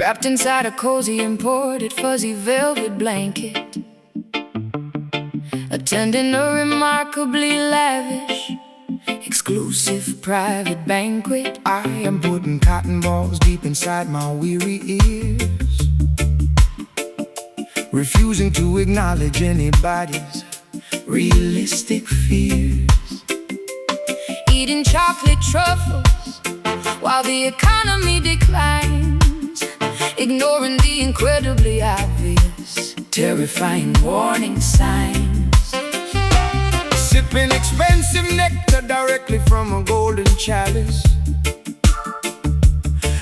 wrapped inside a cozy imported fuzzy velvet blanket, attending a remarkably lavish, exclusive private banquet. I am putting cotton balls deep inside my weary ears, refusing to acknowledge anybody's realistic fears. Eating chocolate truffles while the economy declines, ignoring the incredibly obvious, terrifying warning signs. Sipping expensive nectar directly from a golden chalice,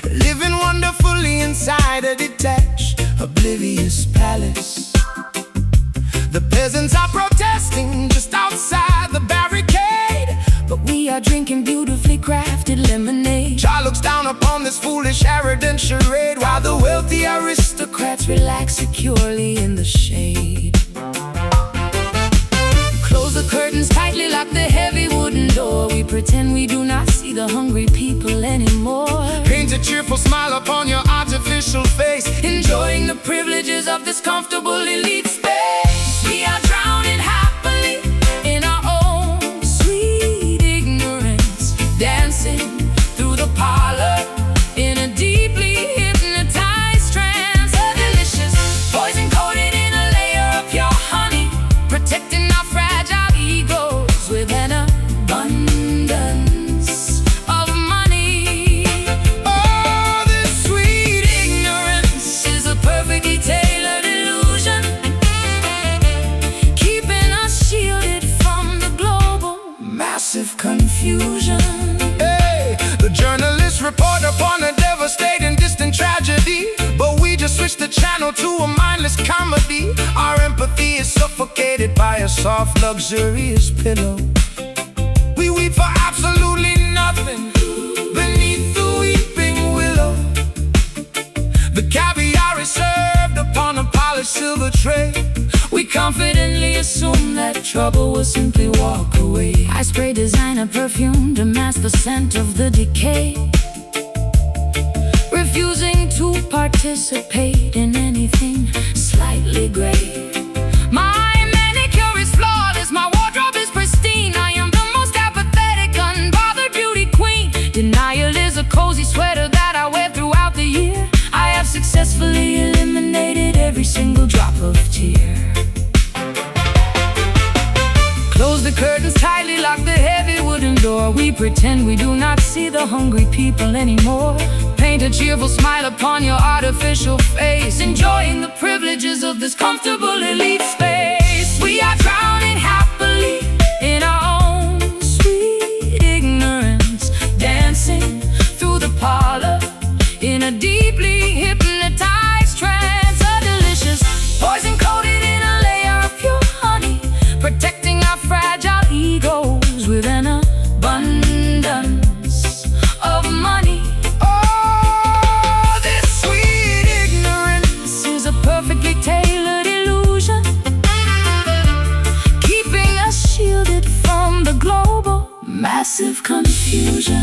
living wonderfully inside a detached, oblivious palace. The peasants are protesting just outside the barricade, but we are drinking beautifully crafted lemonade. Cha looks down upon this foolish arrogant charade, while the wealthy aristocrats relax securely in the shade. Close the curtains tightly, lock the heavy wooden door. We pretend we do not see the hungry people anymore. Paint a cheerful smile upon your artificial face, enjoying the privileges of this comfortable elite space. We are drowning happily in our own sweet ignorance, dancing through the parlor in a deeply hypnotized trance. A delicious poison coated in a layer of pure honey, protecting our fragile egos with an abundance of money. Oh, this sweet ignorance is a perfectly tailored illusion, keeping us shielded from the global massive confusion. Hey, the journalists report upon a devastating distant tragedy, but we just switched the channel to a mindless comedy. Our empathy is suffocated by a soft, luxurious pillow. We weep for absolutely nothing beneath the weeping willow. The caviar is served upon a polished silver tray. We confidently assume that trouble will simply walk away. I spray designer perfume to mask the scent of the decay, refusing to participate in anything slightly gray. My manicure is flawless, my wardrobe is pristine. I am the most apathetic, unbothered beauty queen. Denial is a cozy sweater that I wear throughout the year. I have successfully eliminated every single drop of tear. Close the curtains tightly, lock the heavy wooden door. We pretend we do not see the hungry people anymore. Paint a cheerful smile upon your artificial face, enjoying the privileges of this comfortable elite space. We are drowning happily in our own sweet ignorance, dancing through the parlor in a deeply hypnotized trance. A delicious poison coated in a layer of pure honey, protecting our fragile egos with an abundance of money. Oh, this sweet ignorance is a perfectly tailored illusion, keeping us shielded from the global massive confusion.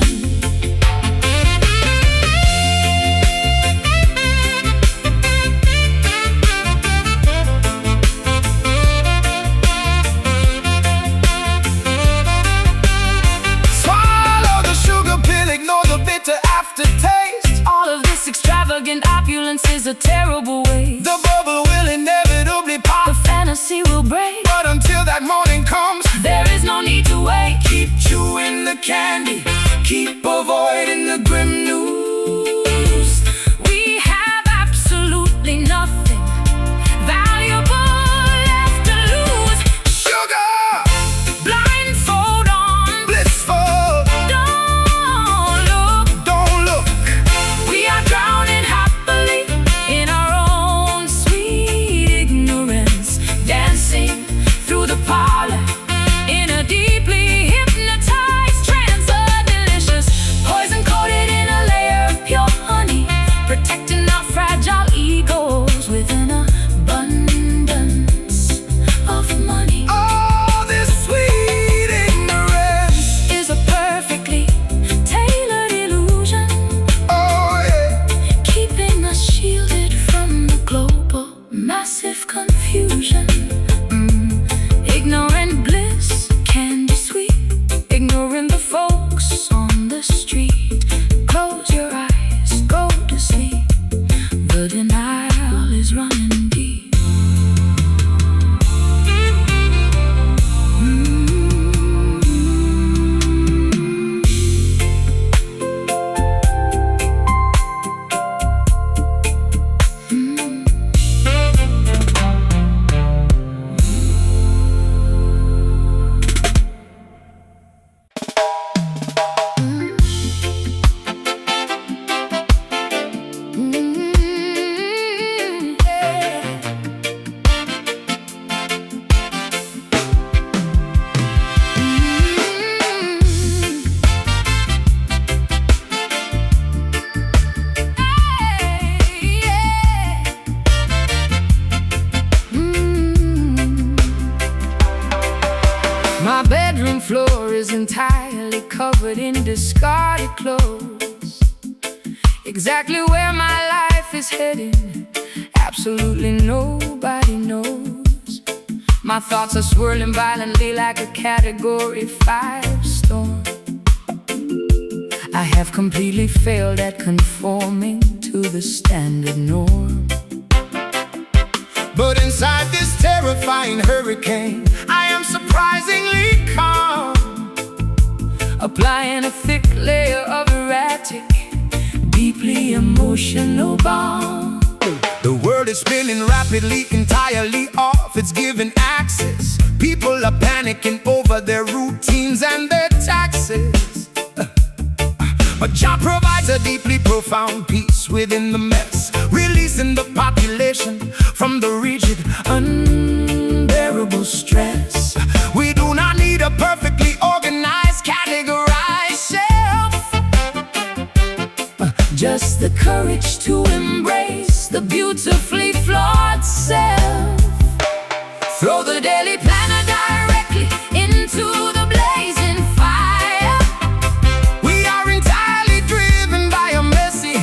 aftertaste. All of this extravagant opulence is a terrible waste. The bubble will inevitably pop, the fantasy will break, but until that morning comes, there is no need to wait. Keep chewing the candy, keep avoiding the grim news. We have absolutely nothing valuable left to lose. Sugar, blindfold on, blissful. Don't look. We are drowning happily in our own sweet ignorance, dancing through the parlor in a deeply hypnotized trance. A delicious poison coated in floor is entirely covered in discarded clothes. Exactly where my life is heading, absolutely nobody knows. My thoughts are swirling violently like a Category 5 storm. I have completely failed at conforming to the standard norm. But inside this terrifying hurricane, I am surprisingly calm. Applying a thick layer of erratic, deeply emotional balm. The world is spinning rapidly, entirely off its given axis. People are panicking over their routines and their taxes. But Jah provides a deeply profound peace within the mess, releasing the population from the rigid, unbearable stress. We do not need a perfectly organized, categorized shelf, just the courage to embrace the beautifully flawed self. Throw the daily planner directly into the blazing fire. We are entirely driven by a messy,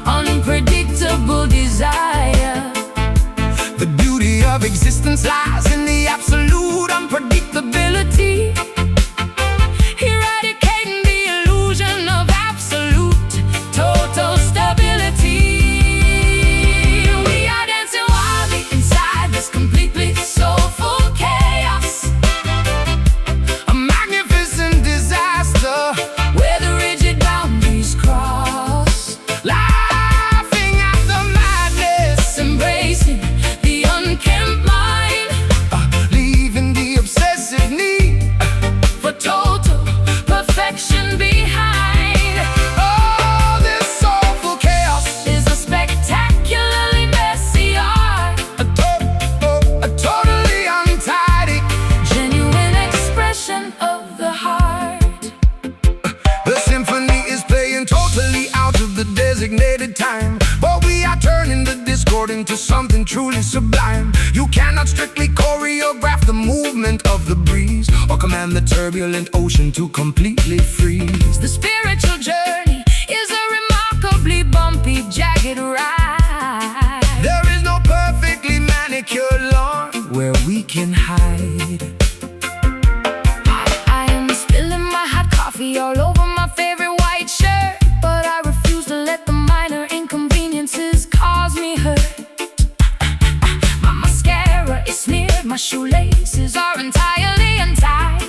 unpredictable desire. the beauty of existence lies in the absolute unpredictability. Eradicating the illusion of absolute, total stability. We are dancing wildly inside this completely soulful chaos, A magnificent disaster, where the rigid boundaries cross. laughing at the madness, Embracing the unkempt mind leaving the obsessive need. for total perfection behind. Oh, this soulful chaos, Is a spectacularly messy art, a totally untidy. genuine expression of the heart. The symphony is playing totally out of the designated time, but we are turning the discord into something truly sublime. You cannot strictly choreograph the movement of the breeze, or command the turbulent ocean to completely freeze. The spiritual journey is a remarkably bumpy, jagged ride. There is no perfectly manicured lawn where we can hide. I am spilling my hot coffee all over my favorite white shirt, but I refuse to let the minor inconveniences cause me hurt. My mascara is smeared, my shoelaces are entirely untied.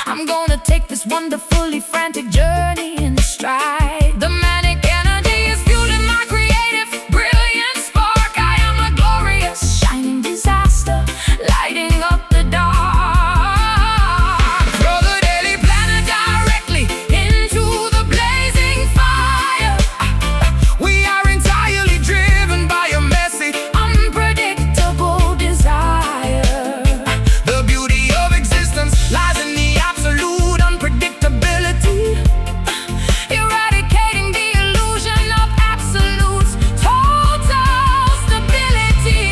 I'm gonna take this wonderfully frantic journey in stride. The manic energy is fueling my creative, brilliant spark. I am a glorious, shining disaster, lighting up the dark. Throw the daily planner directly Into the blazing fire, We are entirely driven by a messy, unpredictable desire. the beauty of existence lies in the absolute unpredictability. Eradicating the illusion of absolute, total stability.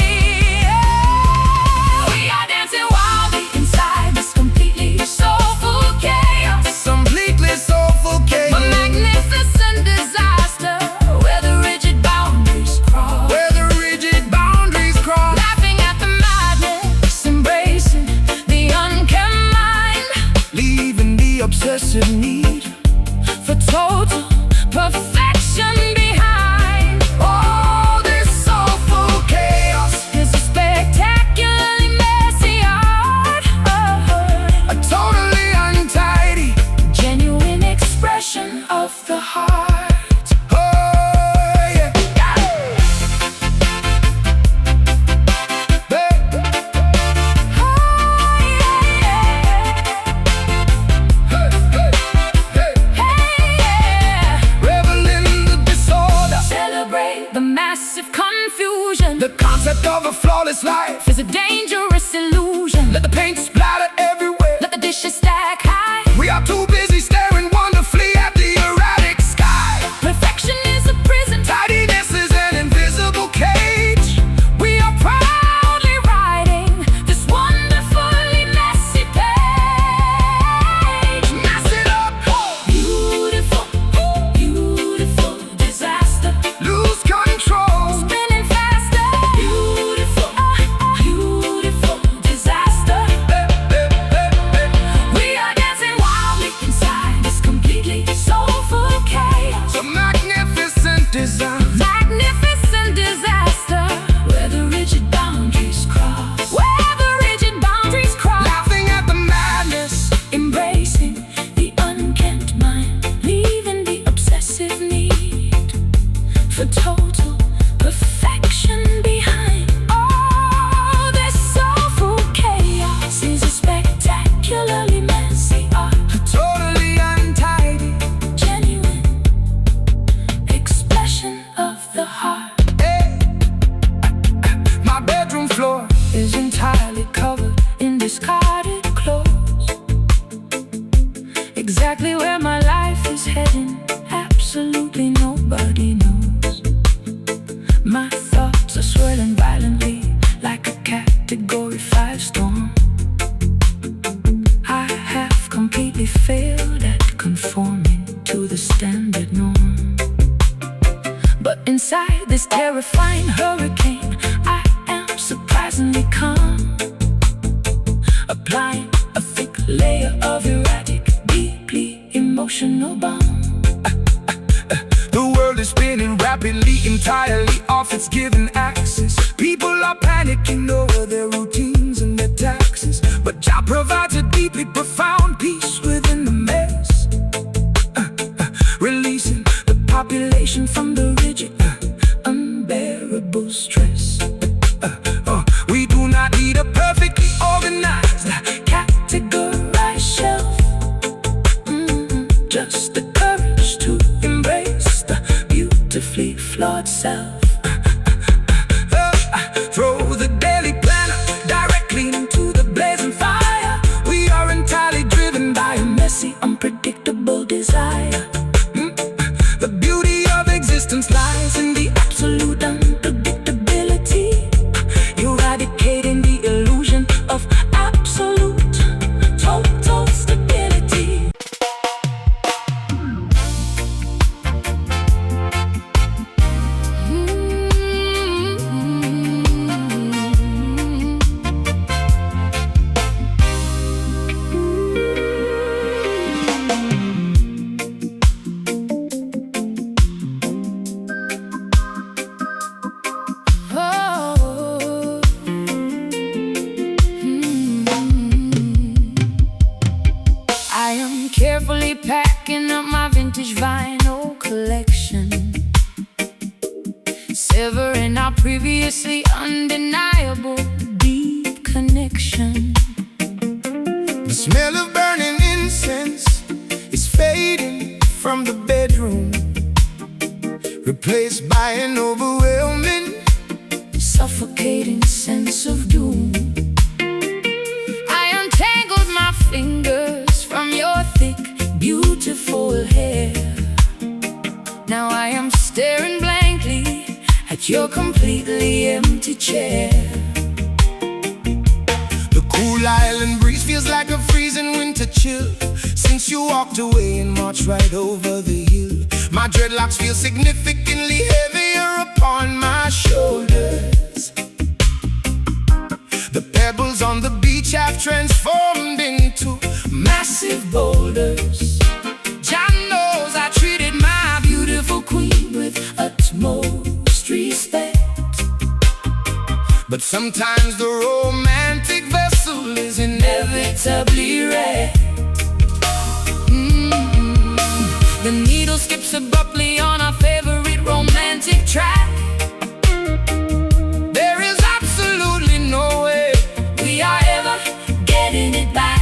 We are dancing wildly inside this completely soulful chaos, Completely soulful a chaos, magnificent disaster, where the rigid boundaries cross. where the rigid boundaries cross. Laughing at the madness, embracing the unkempt mind Leaving the obsessive need. for total perfection behind. Oh, this soulful chaos, Is a spectacularly messy art, a totally untidy. genuine expression of the heart. Oh, yeah. Hey, hey, Hey, revel in the disorder. celebrate the massive confusion. The concept of a flawless life. Is a dangerous illusion. Let the paint splatter everywhere. Let the dishes stack high. We are too busy staring wonderfully at the erratic sky. Perfection is a prison. Tidiness is an invisible cage. We are proudly riding this wonderfully messy page. design, magnificent disaster, where the rigid boundaries cross, where the rigid boundaries cross, laughing at the madness, embracing the unkempt mind, leaving the obsessive need for total perfection behind. Oh, this soulful chaos is a spectacularly messy art, totally untidy. genuine expression of the heart. Hey. My bedroom floor Is entirely covered in discarded clothes, exactly where my life is heading, absolutely nobody knows. My thoughts are swirling violently like a Category 5 storm. I have completely failed at conforming to the standard norm. But inside this terrifying hurricane, I am surprisingly calm, applying a thick layer of erratic, deeply emotional balm. The world is spinning rapidly, entirely off its given axis. People are panicking over their routines and their taxes, but Jah provides a deeply profound peace within the mess, releasing the population from the rigid, unbearable stress. We do not need a perfectly organized, Categorized shelf, just the courage to embrace the beautifully flawed self. throw the daily planner directly into the blazing fire. We are entirely driven by a Messy, unpredictable desire. The beauty of existence lies in the Absolute unpredictability, eradicating the illusion of absolute, total stability. I am carefully packing up my vintage vinyl collection, severing our previously undeniable deep connection. The smell of burning incense is fading from the bedroom, replaced by an overwhelming, Suffocating sense of doom. I untangled my fingers from your thick, beautiful hair. Now I am staring blankly at your completely empty chair. The cool island breeze feels like a freezing winter chill since you walked away and marched right over the hill. My dreadlocks feel significantly heavier upon my shoulders. The pebbles on the beach have transformed into Massive boulders. Jah knows I treated my beautiful queen with utmost respect. But sometimes the romantic vessel is Inevitably wrecked. The needle skips abruptly on our favorite romantic track. There is absolutely no way we are ever getting it back.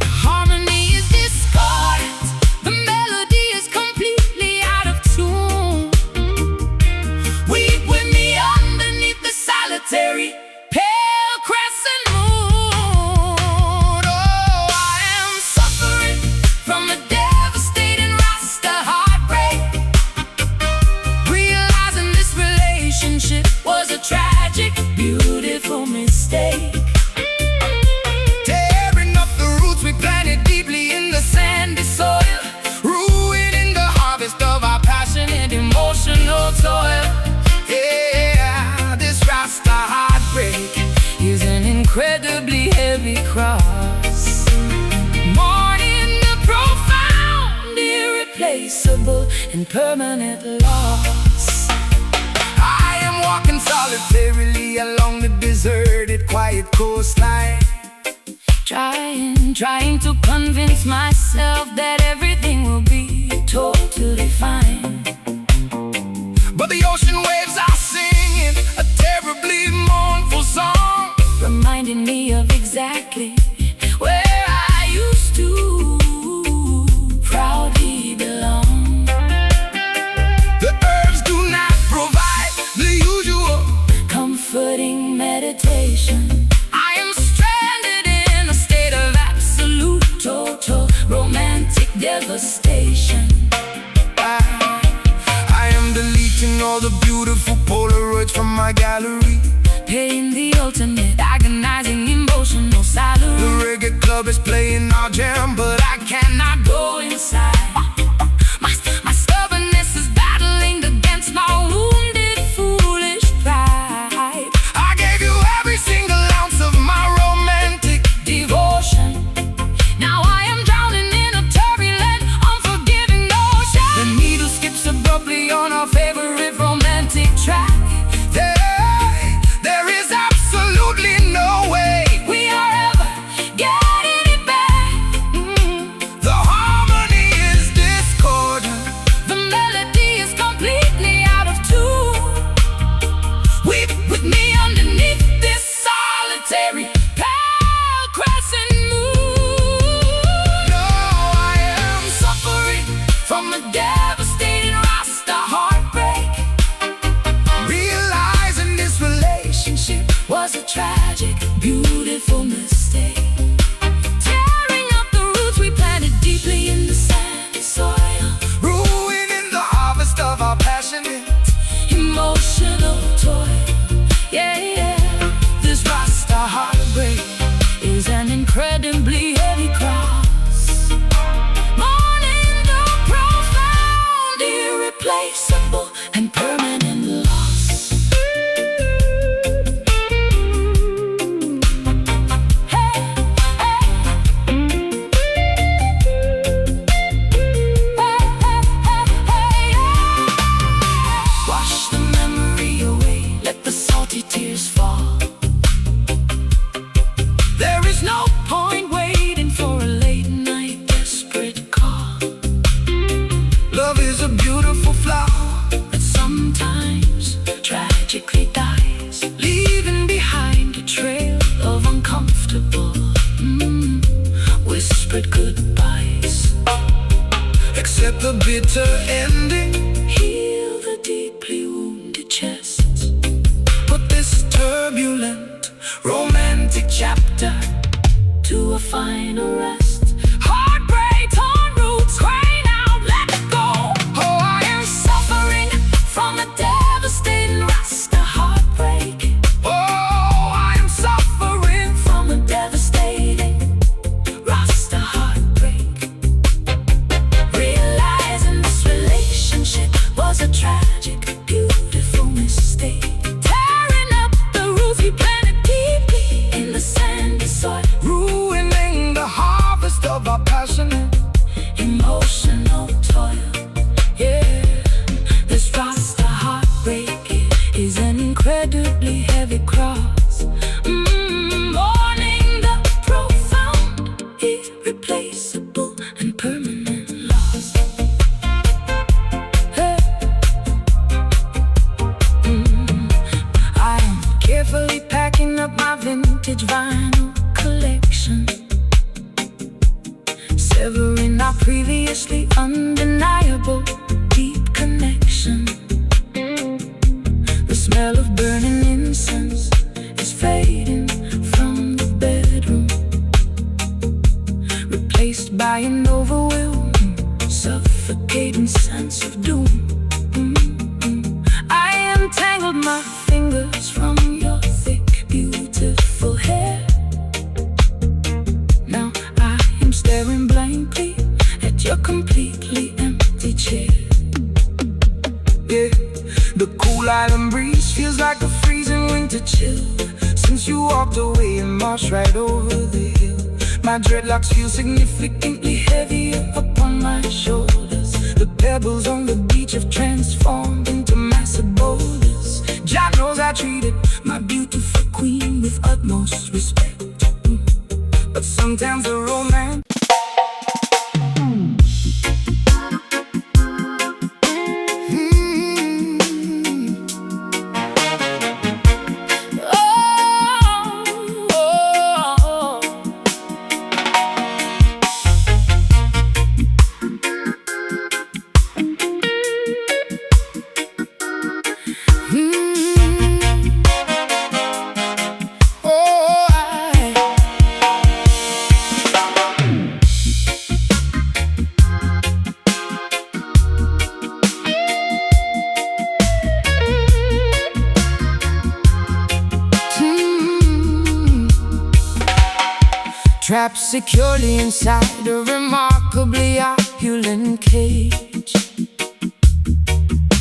The harmony is discordant, the melody is completely out of tune. Weep with me underneath the solitary pale crescent moon. Oh, I am suffering from a devastating Rasta heart and permanent loss. I am walking solitarily along the deserted, quiet coastline, Trying to convince myself that everything will be totally fine. but the ocean waves are singing a terribly mournful song, Reminding me of exactly where I used to proudly belong. The herbs do not provide the usual Comforting meditation. I am stranded In a state of absolute, total, romantic devastation. I am deleting all the beautiful Polaroids from my gallery. Paying the ultimate, agonizing, emotional salary. The reggae club is playing our jam, but I cannot Go inside. My stubbornness is battling against my wounded, foolish pride. I gave you every single ounce of my romantic Devotion. Now I am drowning in a turbulent, unforgiving ocean. The needle skips abruptly on our favorite romantic track. There is absolutely no way We are ever getting it back. the harmony is discordant. The melody is completely out of tune. Weep with me underneath this solitary pale crescent moon. No, I am Suffering from a devastating Rasta heartbreak. realizing this relationship Was a tragic, beautiful mistake. Tearing up the roots we planted deeply in the sandy soil. ruining the harvest of our passionate. Emotional toil. Yeah. This Rasta heartbreak is an incredibly heavy cross. Mourning the profound, irreplaceable, and permanent loss. Hey, hey. Hey, Wash the memory away, let the salty tears fall. There is no point waiting for a late night desperate call. Love is a beautiful flower, But sometimes tragically dies, leaving behind a trail of uncomfortable, whispered goodbyes. except the bitter ending. Heal the deeply wounded chest. Put this turbulent romantic chapter To a final rest. Heartbreak, torn roots, crying out, let go. Oh, I am Suffering from a devastating Rasta heartbreak. Oh, I am suffering. From a devastating Rasta heartbreak. Realizing this relationship was a tragic, beautiful mistake. Tearing up the roots we planted deeply in the sandy soil. Ruining the harvest of our passionate. Emotional toil. Yeah. This Rasta heartbreak is an incredibly heavy cross. Mourning the profound, irreplaceable, and permanent loss. Hey. I am carefully packing up my vintage vinyl collection, severing our previously undeniable deep connection. The smell of burning incense is fading from the bedroom, replaced by an overwhelming, suffocating sense of doom. I untangled my fingers from your thick, beautiful hair. Now I am staring blankly at your completely empty chair. Yeah, the cool island breeze feels like a freezing winter chill. Since you walked away and marched right over the hill, my dreadlocks feel significantly heavier upon my shoulders. The pebbles on the beach have transformed into massive boulders. Jah knows I treated my beautiful queen with utmost respect. But sometimes the romance trapped securely inside a remarkably opulent cage,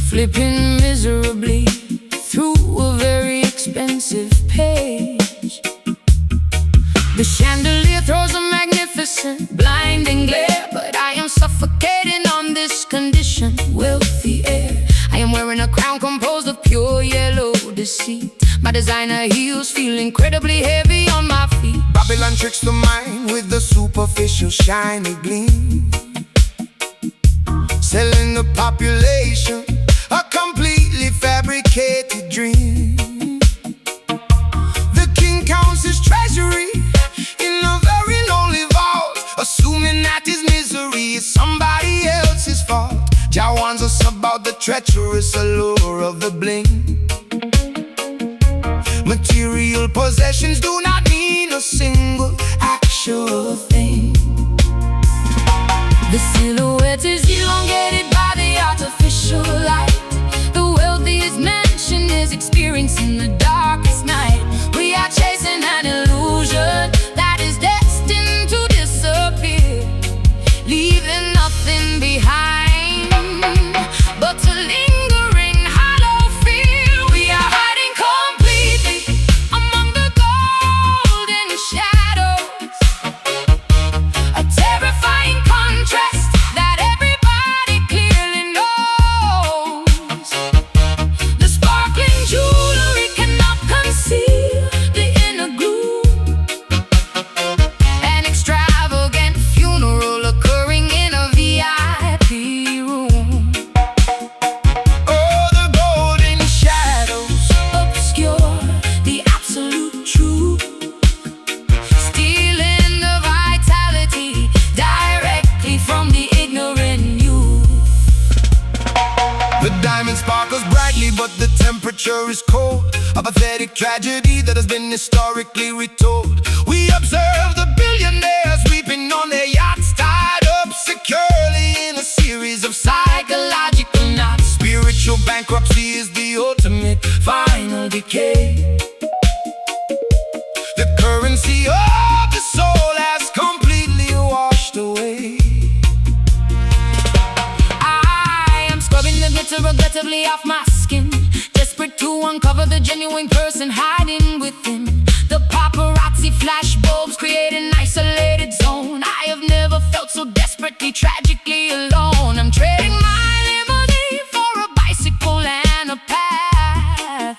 flipping miserably through a very expensive page. The chandelier throws a magnificent, blinding glare, but I am suffocating on this condition. Wealthy air, I am wearing a crown composed of pure yellow deceit. My designer heels feel incredibly heavy on my feet. Babylon tricks the mind with the superficial shiny gleam, selling the population a completely fabricated dream. The king counts his treasury in a very lonely vault, assuming that his misery is somebody else's fault. Jah warns us about the treacherous allure of the bling. Material possessions do not mean a single actual thing. The silhouette is elongated by the artificial light. The wealthiest mansion is experiencing the darkest night. We are chasing an illusion that is destined to disappear, leaving nothing behind but a lingering hollow fear. We are hiding completely among the golden shadows, a terrifying contrast that everybody clearly knows. The sparkling jewelry cannot conceal the inner gloom. An extravagant funeral occurring in a VIP room. Oh, the golden shadows Obscure the absolute truth, stealing the vitality directly from the ignorant youth. The diamond sparkles brightly, but the temperature is cold. A pathetic tragedy that has been historically retold. We observe the billionaires weeping on their yachts, tied up securely in a series of psychological knots. Spiritual bankruptcy is the ultimate final decay. The currency of the soul has completely washed away. I am scrubbing the glitter regrettably off my skin, desperate to uncover the genuine person hiding within. The paparazzi flash bulbs create an isolated zone. I have never felt so desperately, tragically alone. I'm trading my limousine for a bicycle and a path,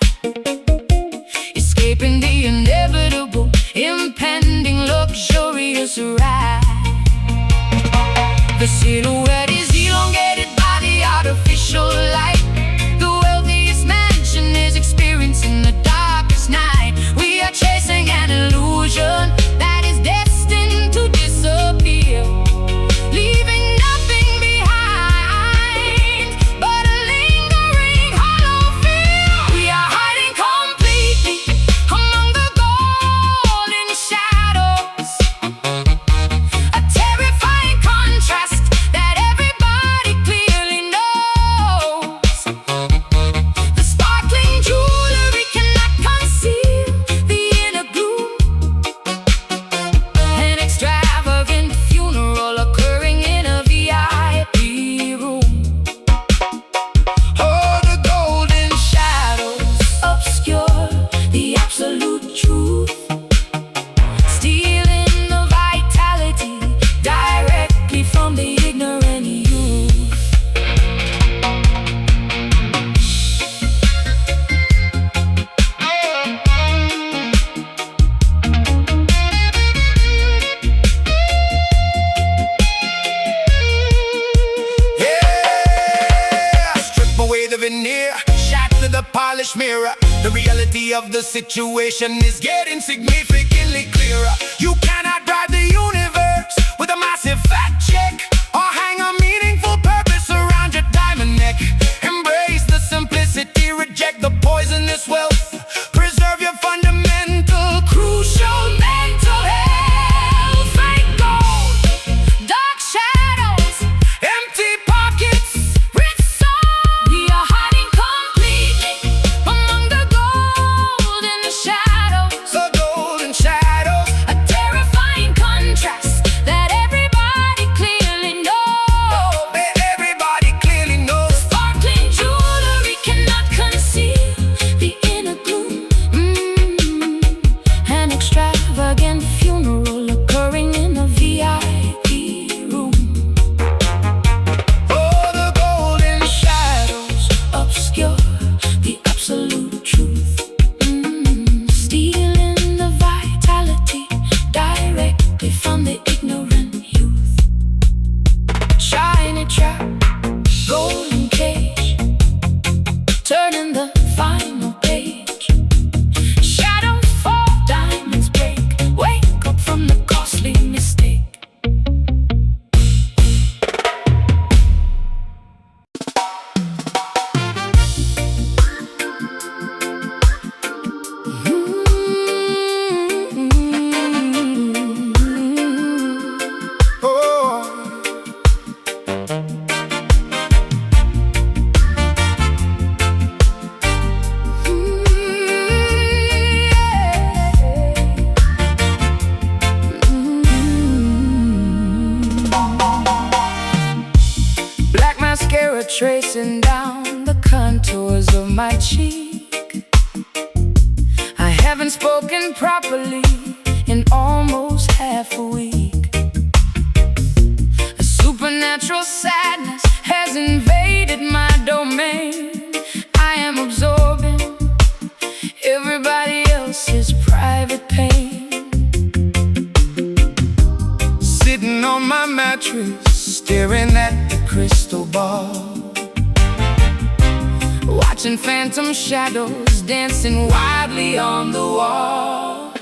escaping the inevitable, impending, luxurious ride. The silhouette is elongated by the artificial light. The wealthiest mansion is experiencing the darkest night. We are chasing an illusion that is destined to disappear, leaving nothing behind getting near. Shatter the polished mirror. The reality of the situation is getting significantly clearer. You cannot drive the universe with a massive fat check, or hang a meaningful purpose around your diamond neck. Embrace the simplicity, reject the poisonous wealth. Preserve your fundamental, crucial mental health. Fake gold, dark shadows, empty pockets, rich souls. We are hiding completely among the golden shadows. The golden shadows, a terrifying contrast that everybody clearly knows. Everybody clearly knows. Sparkling jewelry cannot conceal the inner gloom. An extravagant funeral occurring in a VIP room. Oh, the golden shadows obscure the absolute truth, stealing the vitality directly from the ignorant youth. Shiny trap, golden cage, turning the final page. Shadows fall, diamonds break. Wake up from the costly mistake. Black mascara tracing down the contours of my cheek. I haven't spoken properly in almost half a week. A supernatural sadness has invaded my domain. I am absorbing everybody else's private pain. Sitting on my mattress, staring at the crystal ball, watching phantom shadows dancing wildly on the wall.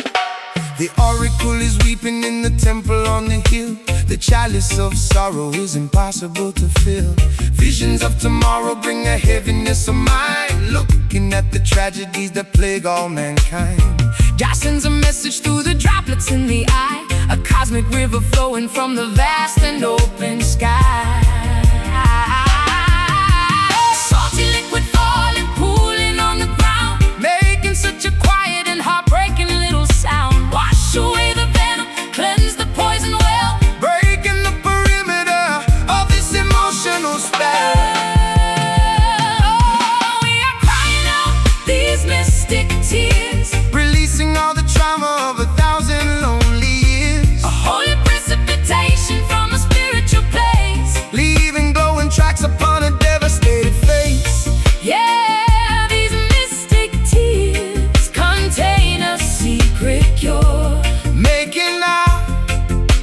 The oracle is weeping in the temple on the hill. The chalice of sorrow is impossible to fill. Visions of tomorrow bring a heaviness of mind, looking at the tragedies that plague all mankind. God sends a message through the droplets in the eye, a cosmic river flowing from the vast and open sky. Salty liquid falling, pooling on the ground, making such a quiet and heartbreaking little sound. Wash away the venom, cleanse the poison well, breaking the perimeter of this emotional spell. Oh, we are crying out these mystic tears, releasing all the trauma of 1,000 lonely years. A holy precipitation from a spiritual place, leaving glowing tracks upon a devastated face. Yeah, these mystic tears contain a secret cure, making our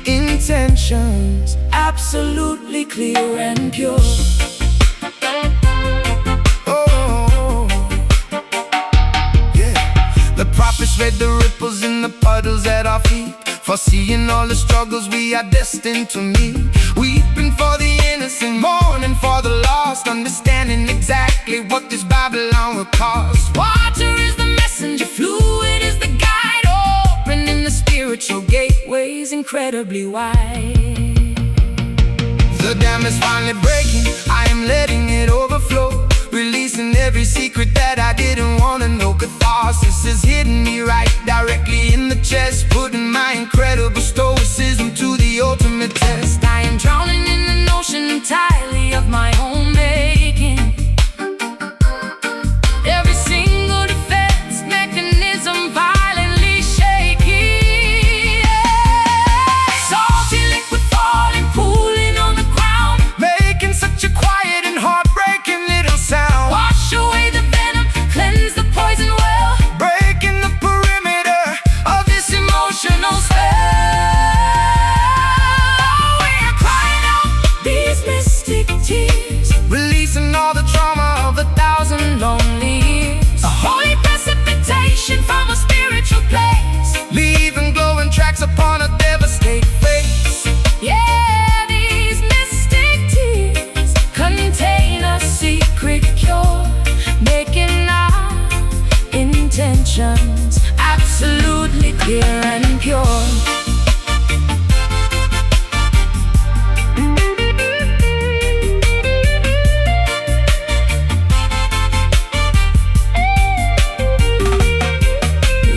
intentions absolutely clear and pure. Oh, yeah. The prophets read the ripples in the puddles at our feet, foreseeing all the struggles we are destined to meet. Weeping for the innocent, mourning for the lost, understanding exactly what this Babylon will cost. Water is the messenger, fluid is the guide, opening the spiritual gateways incredibly wide. The dam is finally breaking, I am letting it overflow, releasing every secret that I didn't want to know. Catharsis is hitting me right directly in the chest, putting my incredible stoicism to the ultimate test. I am drowning in an ocean entirely of my own making. Every single defense mechanism violently shaking. Salty liquid falling, pooling on the ground, making such a quiet and heartbreaking intentions, absolutely clear and pure.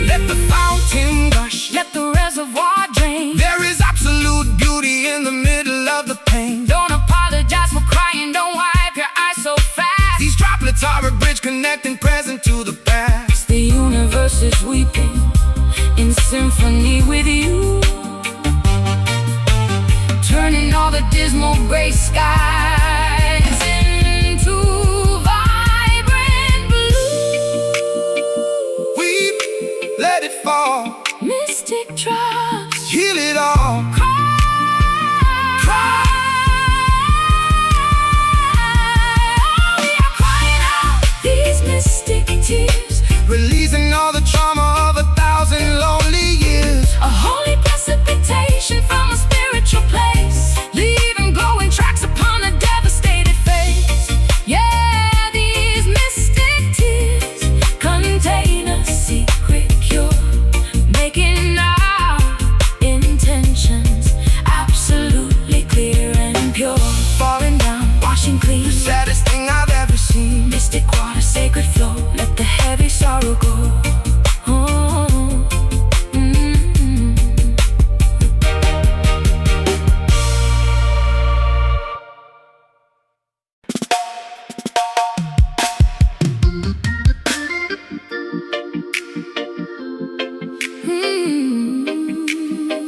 Let the fountain gush, Let the reservoir drain. there is absolute beauty in the middle of the pain. Don't apologize for crying, don't wipe your eyes so fast. These droplets are a bridge connecting present to the past. The universe is weeping in symphony with you, turning all the dismal gray skies into vibrant blue. Weep, let it fall, Mystic drops, heal it all. cry. We are crying out these mystic tears, Releasing all the trauma of 1,000 lonely years. a holy precipitation from a spiritual place, leaving glowing tracks upon a devastated face. Yeah, these mystic tears contain a secret cure, making our intentions absolutely clear and pure. Falling down, washing clean, The saddest thing I've ever seen. mystic water, sacred flow, let the heavy sorrow go. Oh,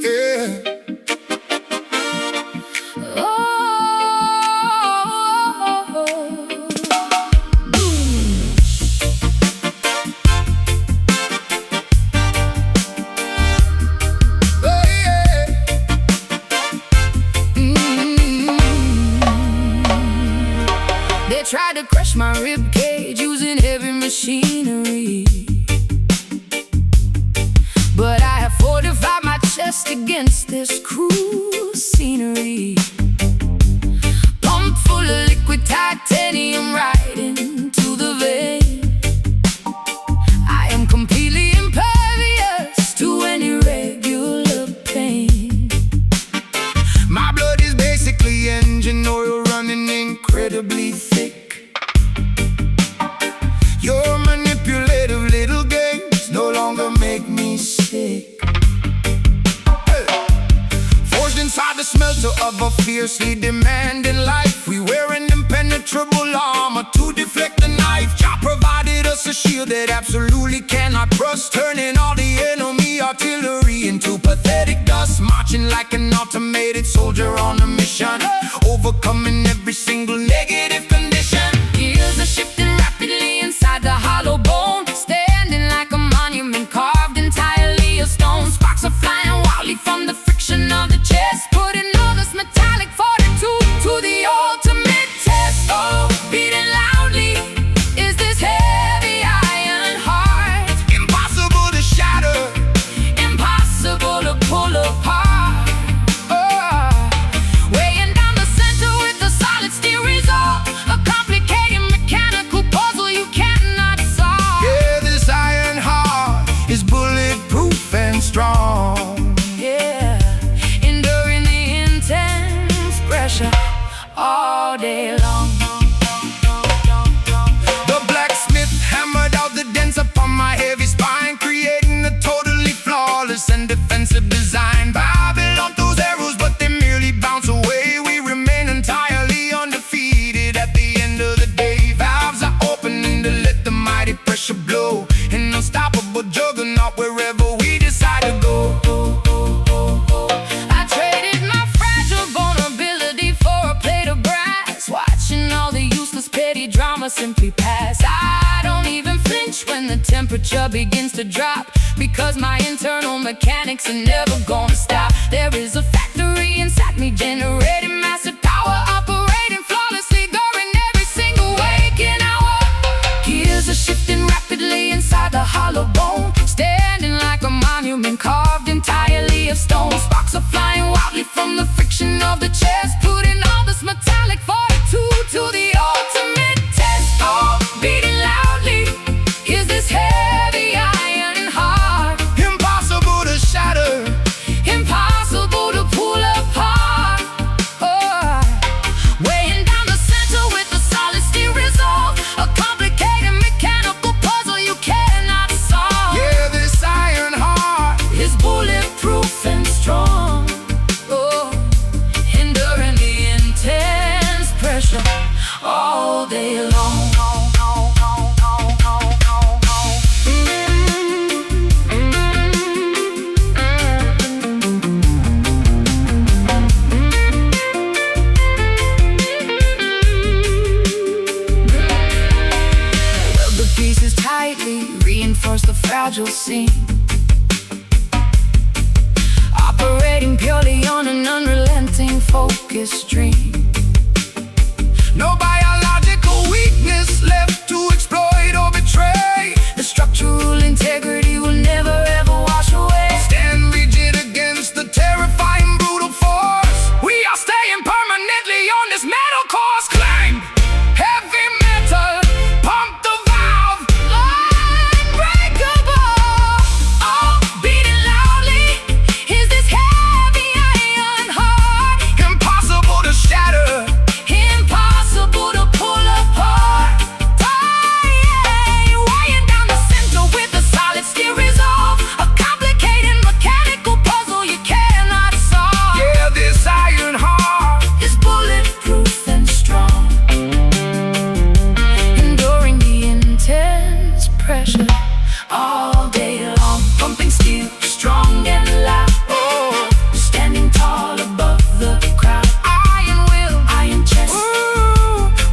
Yeah. Oh, yeah. They tried to crush my rib cage using heavy machinery, but I have fortified my chest against this cruel scenery. Pump full of liquid titanium right into the vein. I am completely impervious to any regular pain. My blood is basically engine oil running incredibly thick. Your manipulative little games no longer make me sick. Hey. Forged inside the smelter of a fiercely demanding life, we wear an impenetrable armor to deflect the knife. Jah provided us a shield that absolutely cannot rust, turning all the enemy artillery into pathetic dust. Marching like an automated soldier on a mission, overcoming every single negative condition. Gears are shifting rapidly inside the hollow bone, standing like a monument carved entirely of stone. Sparks are flying wildly from the friction of the chest, putting all this metallic fortitude to the ultimate test. Oh, beating loudly is this heavy iron heart, Impossible to shatter. impossible to pull apart. Weighing down the center with a solid steel resolve, a complicated mechanical puzzle you cannot solve. Yeah, this iron heart is bulletproof and strong. Yeah, enduring the intense pressure all day long. The blacksmith hammered out the dents upon my heavy spine, creating a totally flawless and defensive design. Babylon throws arrows, but they merely bounce away. We remain entirely undefeated at the end of the day. Valves are opening to let the mighty pressure blow, an unstoppable juggernaut wherever we decide to go. I traded my fragile vulnerability for a plate of brass, watching all the useless petty drama simply pass. I don't even flinch when the temperature begins to drop, because my internal mechanics are never gonna stop. There is a factory inside me generating massive power, operating flawlessly during every single waking hour. Gears are shifting rapidly inside the hollow bone, standing like a monument carved entirely of stone. Sparks are flying wildly from the friction of the chest, putting all this metallic fortitude to the ultimate test. Oh, beating loudly is this heavy iron tightly, reinforce the fragile scene. Operating purely on an unrelenting focus dream. No biological weakness left to exploit or betray. The structural integrity will never ever wash away. Stand rigid against the terrifying brutal force. We are staying permanently on this metal course. Climb heavy metal, pump the valve, Unbreakable, all beating loudly. Is this heavy iron heart? impossible to shatter. Impossible to pull apart. Wiring down the center with a solid steel resolve. A complicated mechanical puzzle you cannot solve. Yeah, this iron heart Is bulletproof and strong, enduring the intense pressure all day long. Pumping steel, strong and loud. Standing tall above the crowd. Iron will, iron chest.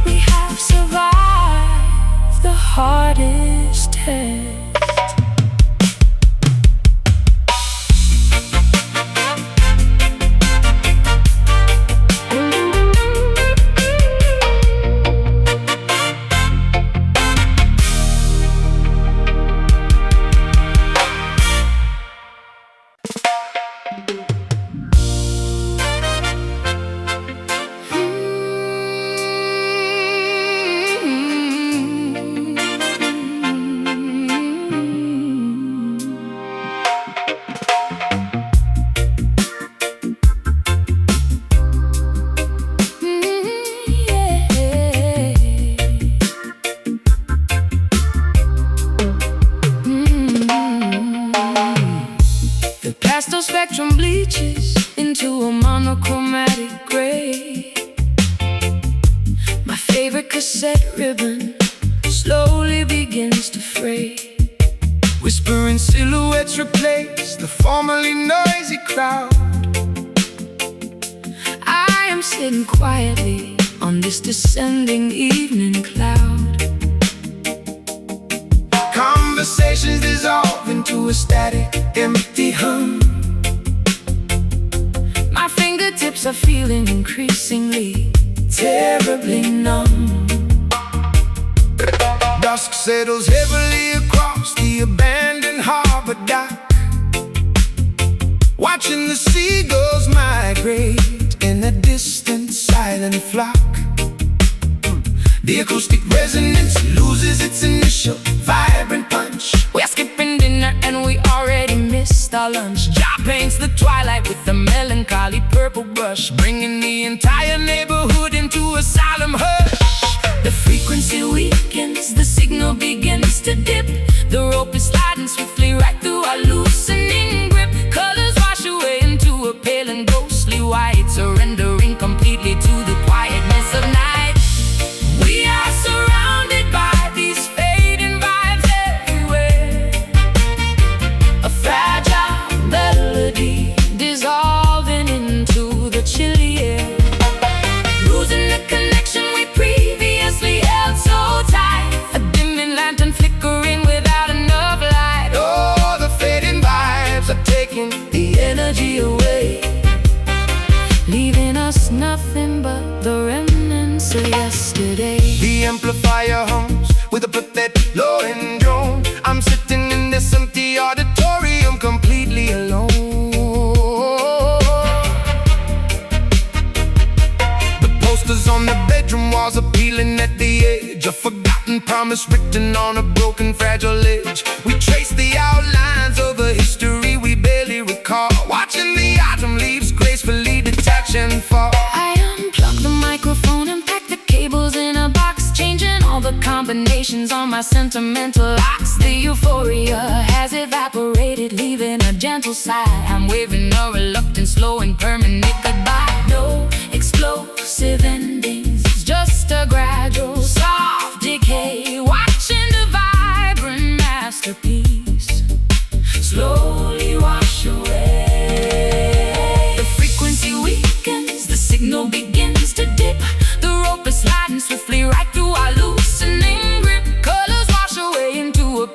We have survived the hardest test. The pastel spectrum bleaches into a monochromatic gray. My favorite cassette ribbon slowly begins to fray. whispering silhouettes replace the formerly noisy crowd. I am sitting quietly on this descending evening cloud. Conversations dissolve into a static, empty hum. My fingertips are feeling increasingly terribly numb. Dusk settles heavily across the abandoned harbor dock, watching the seagulls migrate in a distant silent flock. The acoustic resonance loses its initial vibrant punch. We're skipping dinner and we already missed our lunch. Jah paints the twilight with a melancholy purple brush, bringing the entire neighborhood into a solemn hush. The frequency weakens, the signal begins to dip. The rope is sliding swiftly right through our loosening grip. Colors wash away into a pale and ghostly white, surrendering completely to the quietness of night. We are surrounded by these fading vibes everywhere. A fragile melody dissolving into the chilly air, losing the connection we previously held so tight. A dimming lantern flickering without enough light. Oh, the fading vibes are taking the energy away, Leaving us nothing but the remnants of yesterday. The amplifier hums with a pathetic low-end drone. I'm sitting in this empty auditorium completely alone. The posters on the bedroom walls are peeling at the edge, a forgotten promise written on a broken, fragile edge. We trace the outlines of a history we barely recall, watching the autumn leaves gracefully detach and fall. I unplug the microphone and pack the cables in a box, changing all the combinations on my sentimental locks. The euphoria has evaporated, leaving a gentle sigh. I'm waving a reluctant, slow and permanent goodbye. No explosive endings, just a gradual, soft decay, watching the vibrant masterpiece slowly wash away. The frequency weakens, the signal begins to dip. The rope is sliding swiftly right through our loosening grip. Colors wash away into a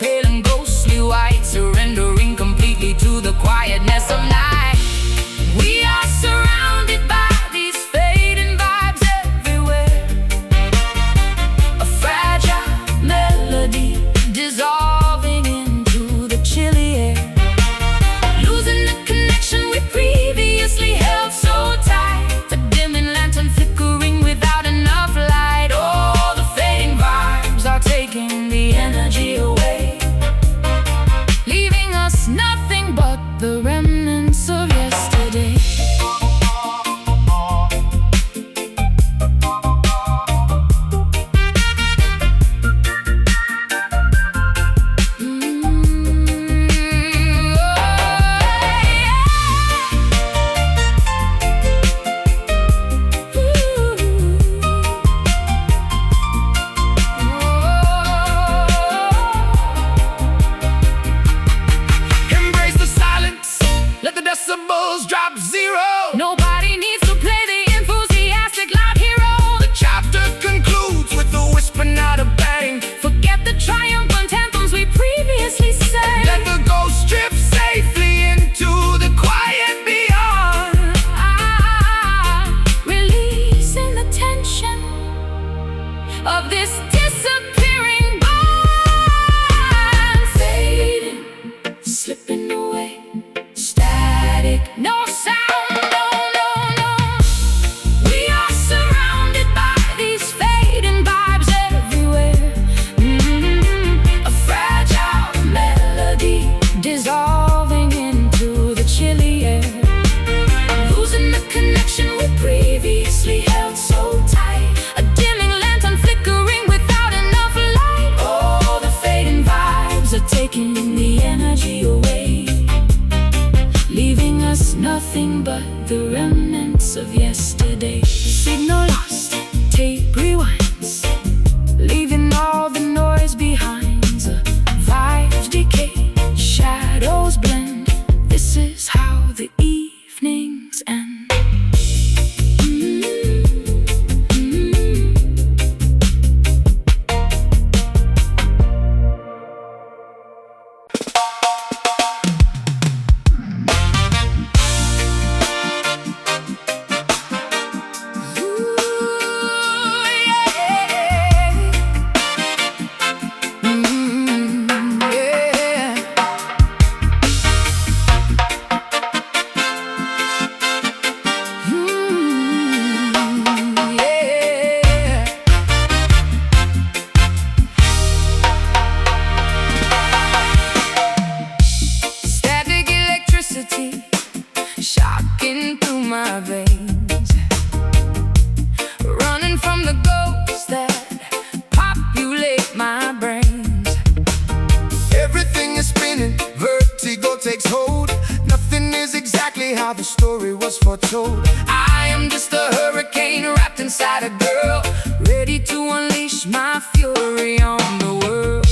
was foretold. I am just a hurricane wrapped inside a girl, ready to unleash my fury on the world.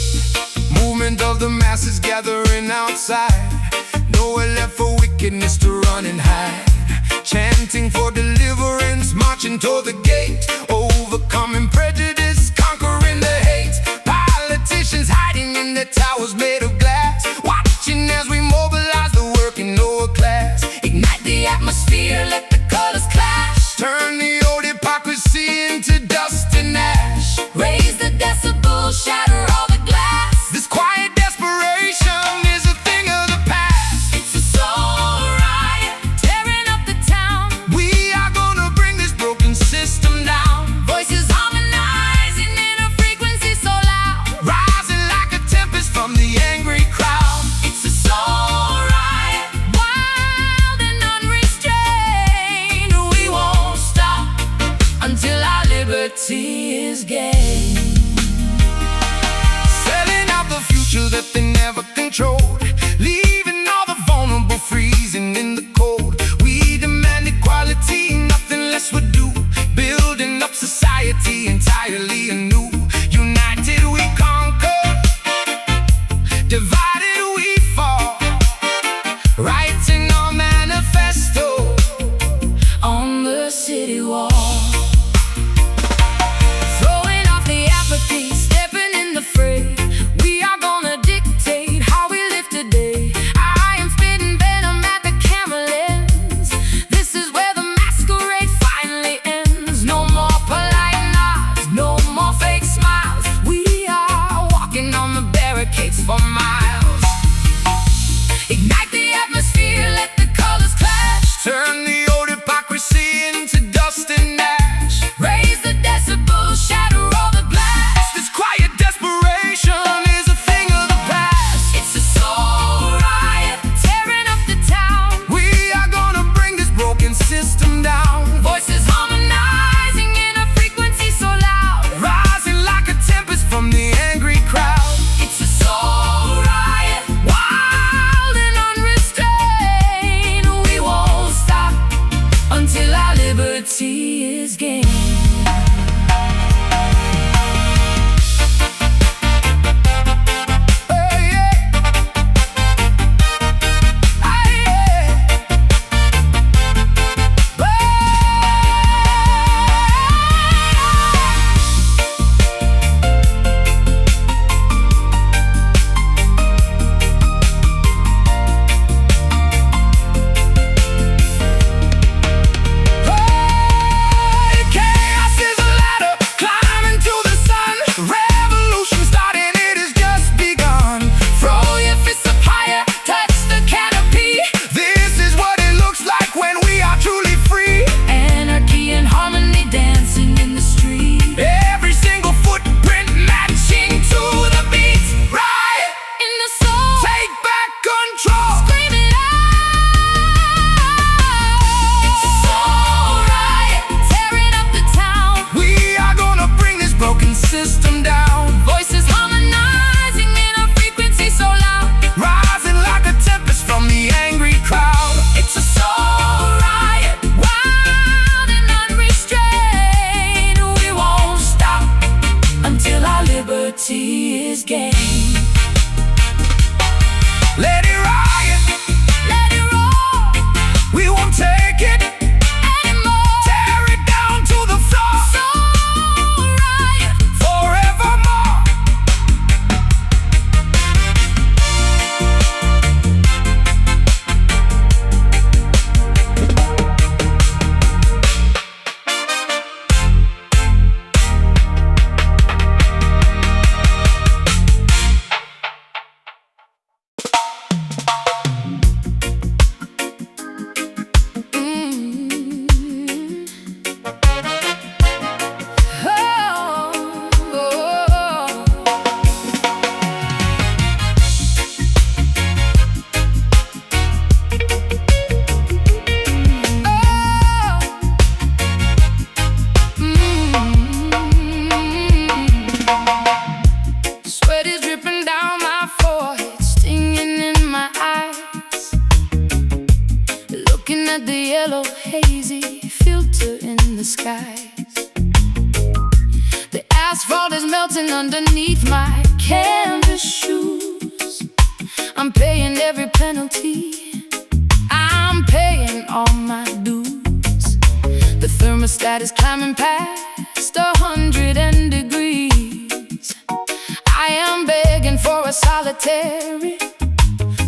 Movement of the masses gathering outside, nowhere left for wickedness to run and hide. Chanting for deliverance, marching toward the gate, overcoming prejudice, conquering the hate. Politicians hiding in their towers made of glass, watching as we mobilize the working lower class. Ignite the atmosphere, let the colors clash. Turn the old hypocrisy into dust and ash. Raise the decibels, shatter all the glass. This quiet desperation is a thing of the past. It's a soul riot, tearing up the town. We are gonna bring this broken system down. Voices harmonizing in a frequency so loud, Rising like a tempest from the angry crowd. it's a soul riot, wild and unrestrained. We won't stop until our liberty is gained. Selling out the future that they never controlled, leaving all the vulnerable freezing in the cold. We demand equality, nothing less would do. Building up society entirely anew. United we conquer, divided we fall. Writing our manifesto On the city wall, throwing off the apathy, stepping in the fray. We are gonna dictate how we live today. I am spitting venom at the camera lens. This is where the masquerade finally ends. No more polite nods, no more fake smiles. We are walking on the barricades for miles. Ignite the atmosphere, let the colors clash. turn the old hypocrisy into dust and ash. Raise the decibels, shatter all the glass. This quiet desperation is a thing of the past. It's a soul riot, tearing up the town. We are gonna bring this broken system down. Voices harmonizing in a frequency so loud, Rising like a tempest from the angry crowd. it's a soul riot, wild and unrestrained. We won't stop until our liberty is gained. Hey, yeah. Aye, yeah. Hey, chaos is a ladder climbing to the sun. Revolution starting, it has just begun. Throw your fists up higher, touch the canopy. This is what it looks like when we are truly free. Anarchy and harmony dancing in the street. Every single footprint matching to the beat. Riot, In the soul, take back control. scream it out. It's a soul riot, tearing up the town. We are gonna bring this broken system down. Voices harmonizing in a frequency so loud, Rising like a tempest from the angry crowd. it's a soul riot, wild and unrestrained. We won't stop until our liberty is gained. Let it riot, Let it roll we won't take it. anymore. Tear it down to the floor. Soul riot, Forevermore. canvas shoes. I'm paying every penalty, I'm paying all my dues. The thermostat is climbing past 100 degrees. I am begging for a solitary,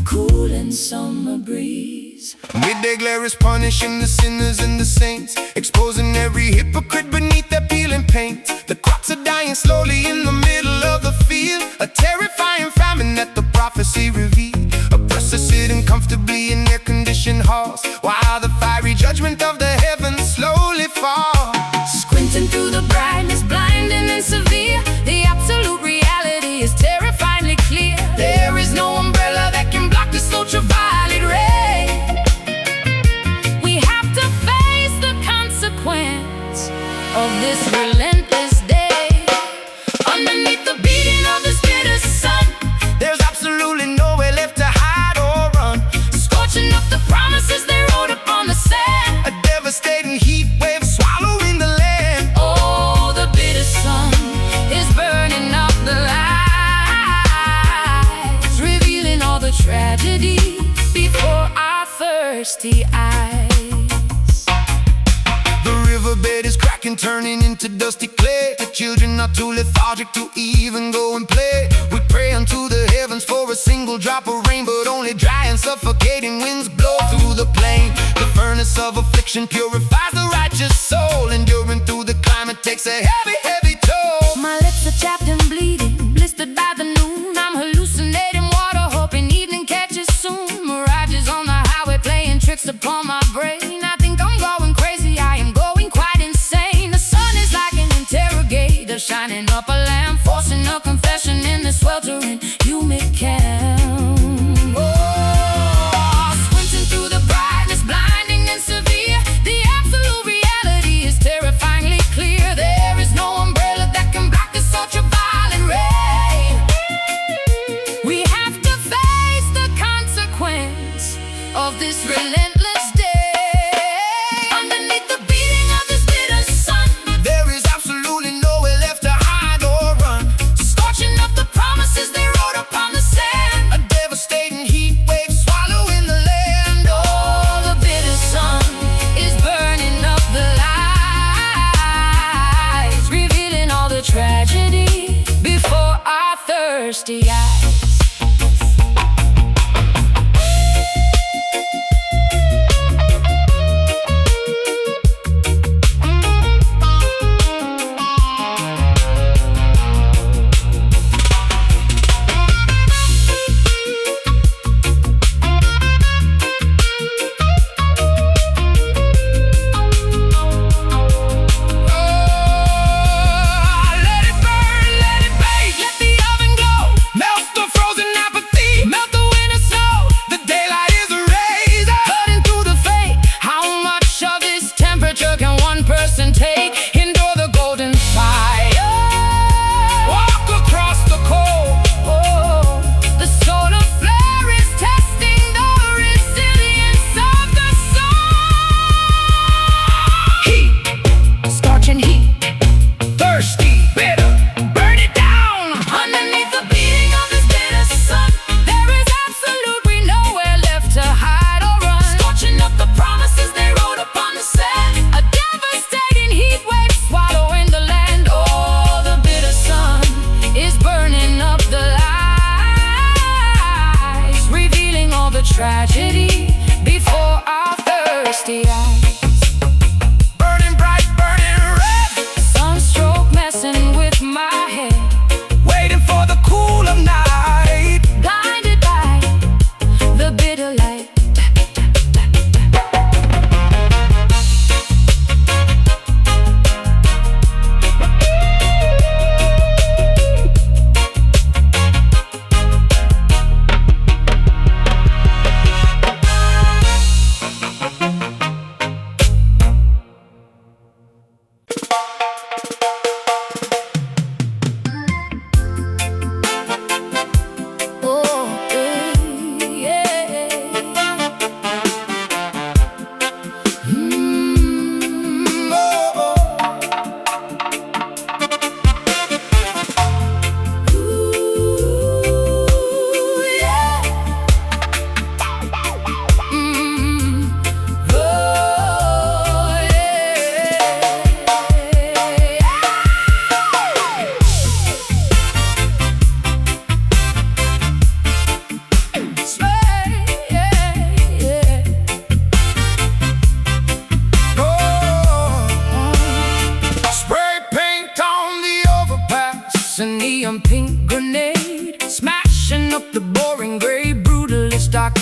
cooling summer breeze. Midday glare is punishing the sinners and the saints, exposing every hypocrite beneath their peeling paint. The crops are dying slowly in the middle of the field, a terrifying famine that the prophecy revealed. Oppressors sitting comfortably in air-conditioned halls, while the fiery judgment of the heavens slowly falls. Squinting through the brightness, blinding and severe, the absolute reality is terrifyingly clear. There is no umbrella that can block this ultraviolet ray. We have to face the consequence of this relentless day. Underneath the beating of this bitter sun, There's absolutely nowhere left to hide or run. scorching up the promises they wrote upon the sand. A devastating heat wave swallowing the land. Oh, the bitter sun is burning up the lies, revealing all the tragedy before our thirsty eyes. The riverbed is cracking, turning into dusty clay. The children are too lethargic to even go and play. We pray unto the heavens for a single drop of rain, but only dry and suffocating winds blow through the plain. The furnace of affliction purifies the righteous soul. Enduring through the climate takes a heavy, heavy toll. My lips are chapped and bleeding, blistered by the noon. I'm hallucinating water, hoping evening catches soon. Mirages on the highway playing tricks upon my brain. I think I'm going crazy, I am going quite insane. The sun is like an interrogator, shining up a lamp, forcing a confession in the sweltering humid camp. Oh, squinting through the brightness, blinding and severe, the absolute reality is terrifyingly clear. There is no umbrella that can block this ultraviolet ray. We have to face the consequence of this relentless day. Underneath the beating of this bitter sun, There is absolutely nowhere left to hide or run. scorching up the promises they wrote upon the sand. A devastating heat wave swallowing the land. Oh, the bitter sun is burning up the lies, revealing all the tragedy before our thirsty eyes. Let it burn, let it bake, let the oven glow. Melt the frozen apathy, melt the winter snow. The daylight is a razor, Cutting through the fate, how much of this temperature can one person take? Endure the golden fire, walk across the cold. oh, the solar flare is testing the resilience of the soul. Heat, Scorching heat, thirsty, bitter, burn it down. underneath the beating of this bitter sun, there is absolutely nowhere left to hide or run. Scorching up the promises they wrote upon the sand, a devastating heat wave swallowing the land. Oh, the bitter sun is burning up the lies, revealing all the tragedy before our thirsty eyes. Burning bright, burning red, Sunstroke messing with my head, waiting for the cool of night. blinded by the bitter light.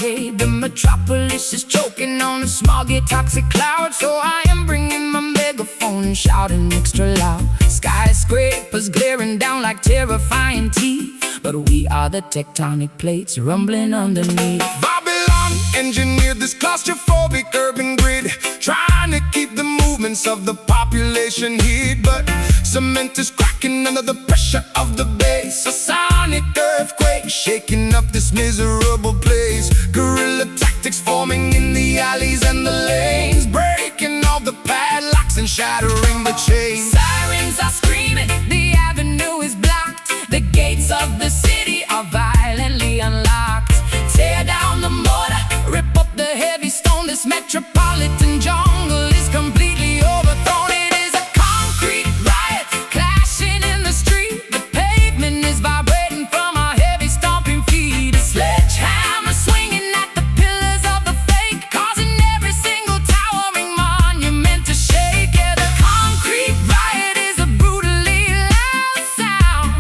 barricade. The metropolis is choking on a smoggy, toxic cloud. So I am bringing my megaphone and shouting extra loud. Skyscrapers glaring down like terrifying teeth, but we are the tectonic plates rumbling underneath. Babylon engineered this claustrophobic urban grid, trying to keep the movements of the population hid. But cement is cracking under the pressure of the bass. A sonic earthquake shaking up this miserable place. Guerrilla tactics forming in the alleys and the lanes, breaking all the padlocks and shattering the chains. Sirens are screaming, the avenue is blocked. The gates of the city are violently unlocked. Tear down the mortar, rip up the heavy stone. This metropolitan jungle is completely overthrown. It is a concrete riot, clashing in the street. The pavement is vibrating from our heavy stomping feet. A sledgehammer swinging at the pillars of the fake, causing every single towering monument to shake. Yeah, the concrete riot is a brutally loud sound.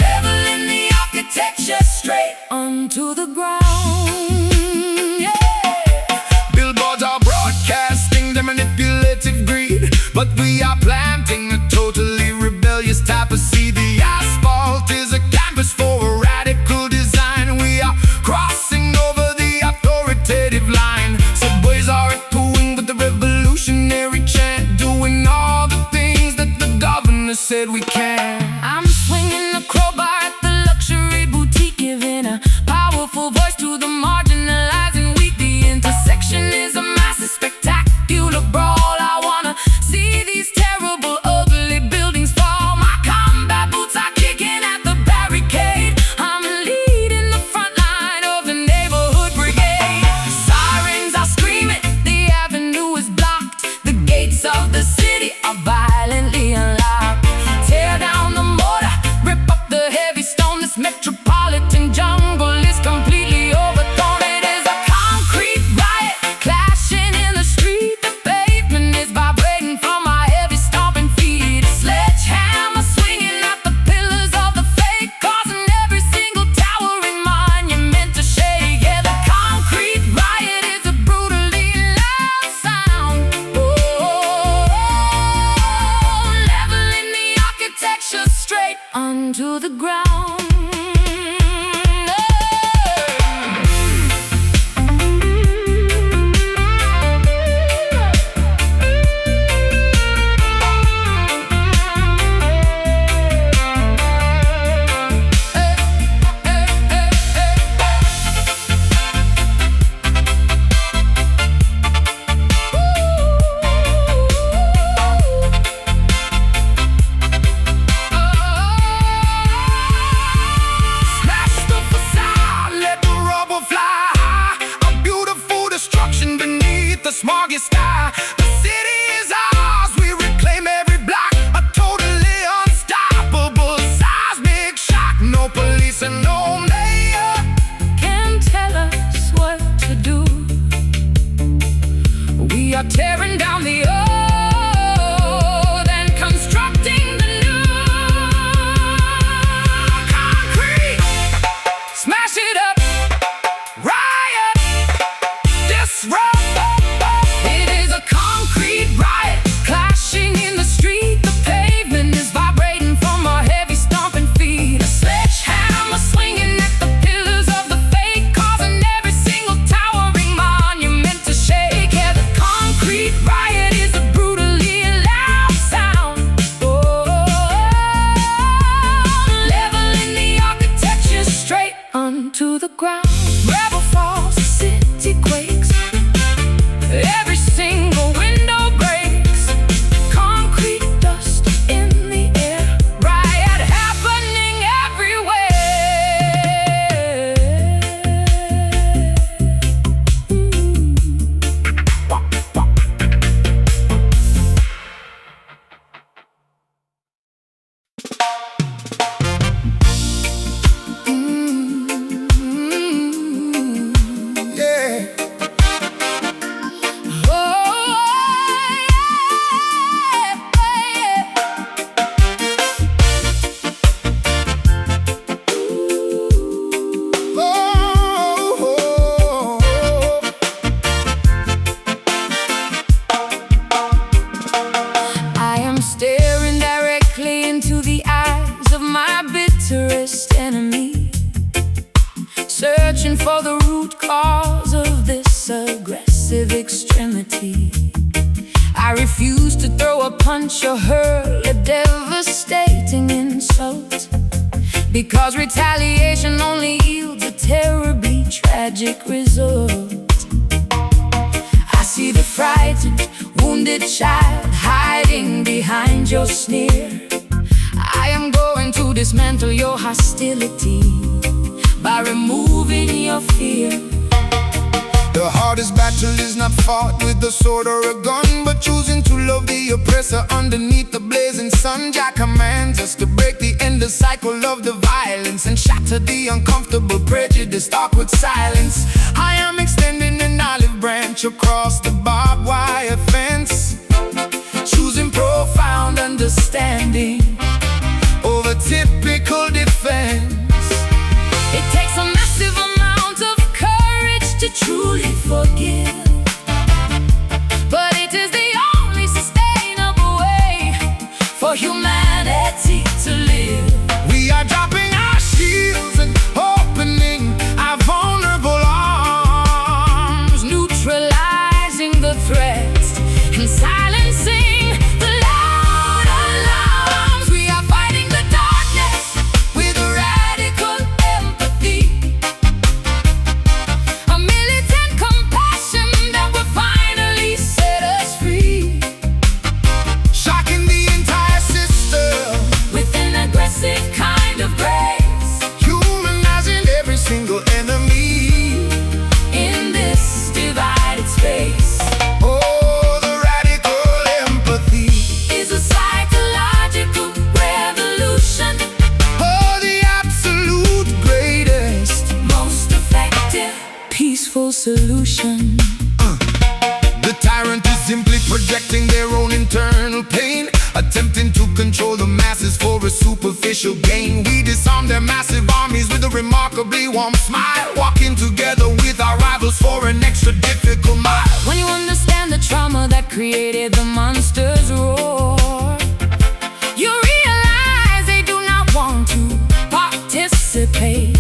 Leveling the architecture straight onto the ground. Billboards are broadcasting their manipulative greed, but we are planting a totally rebellious type of seed. The asphalt is a canvas for a radical design. We are crossing over the authoritative line. Subways are echoing with the revolutionary chant, doing all the things that the governor said we can't. I'm swinging a crowbar at the luxury boutique, giving a powerful voice to the marginalized and weak. The intersection is a massive spectacular brawl. I wanna see these terrible, ugly buildings fall. My combat boots are kicking at the barricade. I'm leading the front line of the neighborhood brigade. Sirens are screaming, the avenue is blocked. The gates of the city are violently unlocked. Tear down the mortar, rip up the heavy stone. This metropolitan jungle is completely overthrown. It is a concrete riot, clashing in the street. The pavement is vibrating from our heavy stomping feet. A sledgehammer swinging at the pillars of the fake, causing every single towering monument to shake. Yeah, the concrete riot is a brutally loud sound. Leveling the architecture straight onto the ground. cause of this aggressive extremity. I refuse to throw a punch or hurl a devastating insult, because retaliation only yields a terribly tragic result. I see the frightened, wounded child hiding behind your sneer. I am going to dismantle your hostility by removing your fear. The hardest battle is not fought with a sword or a gun, but choosing to love the oppressor underneath the blazing sun. Jah commands us to break the endless cycle of the violence and shatter the uncomfortable prejudice, talk with silence. I am extending an olive branch across the barbed wire fence, choosing profound understanding over typical defense. It takes a massive amount of courage to truly forgive, but it is the only sustainable way for humanity to live. We are dropping our shields and opening our vulnerable arms, neutralizing the threats and silencing the loud alarms. We are fighting the darkness with a radical empathy, a militant compassion that will finally set us free, shocking the entire system with an aggressive kind of grace, humanizing every single enemy in this divided space. Oh, the radical empathy. Is a psychological revolution, Oh, the absolute greatest. most effective, peaceful solution. The tyrant is simply projecting their own internal pain, attempting to control the masses for a superficial gain. We disarm their massive armies with a remarkably warm smile, walking together with our rivals for an extra difficult mile. When you understand the trauma that created the monster's roar, you realize they do not want to participate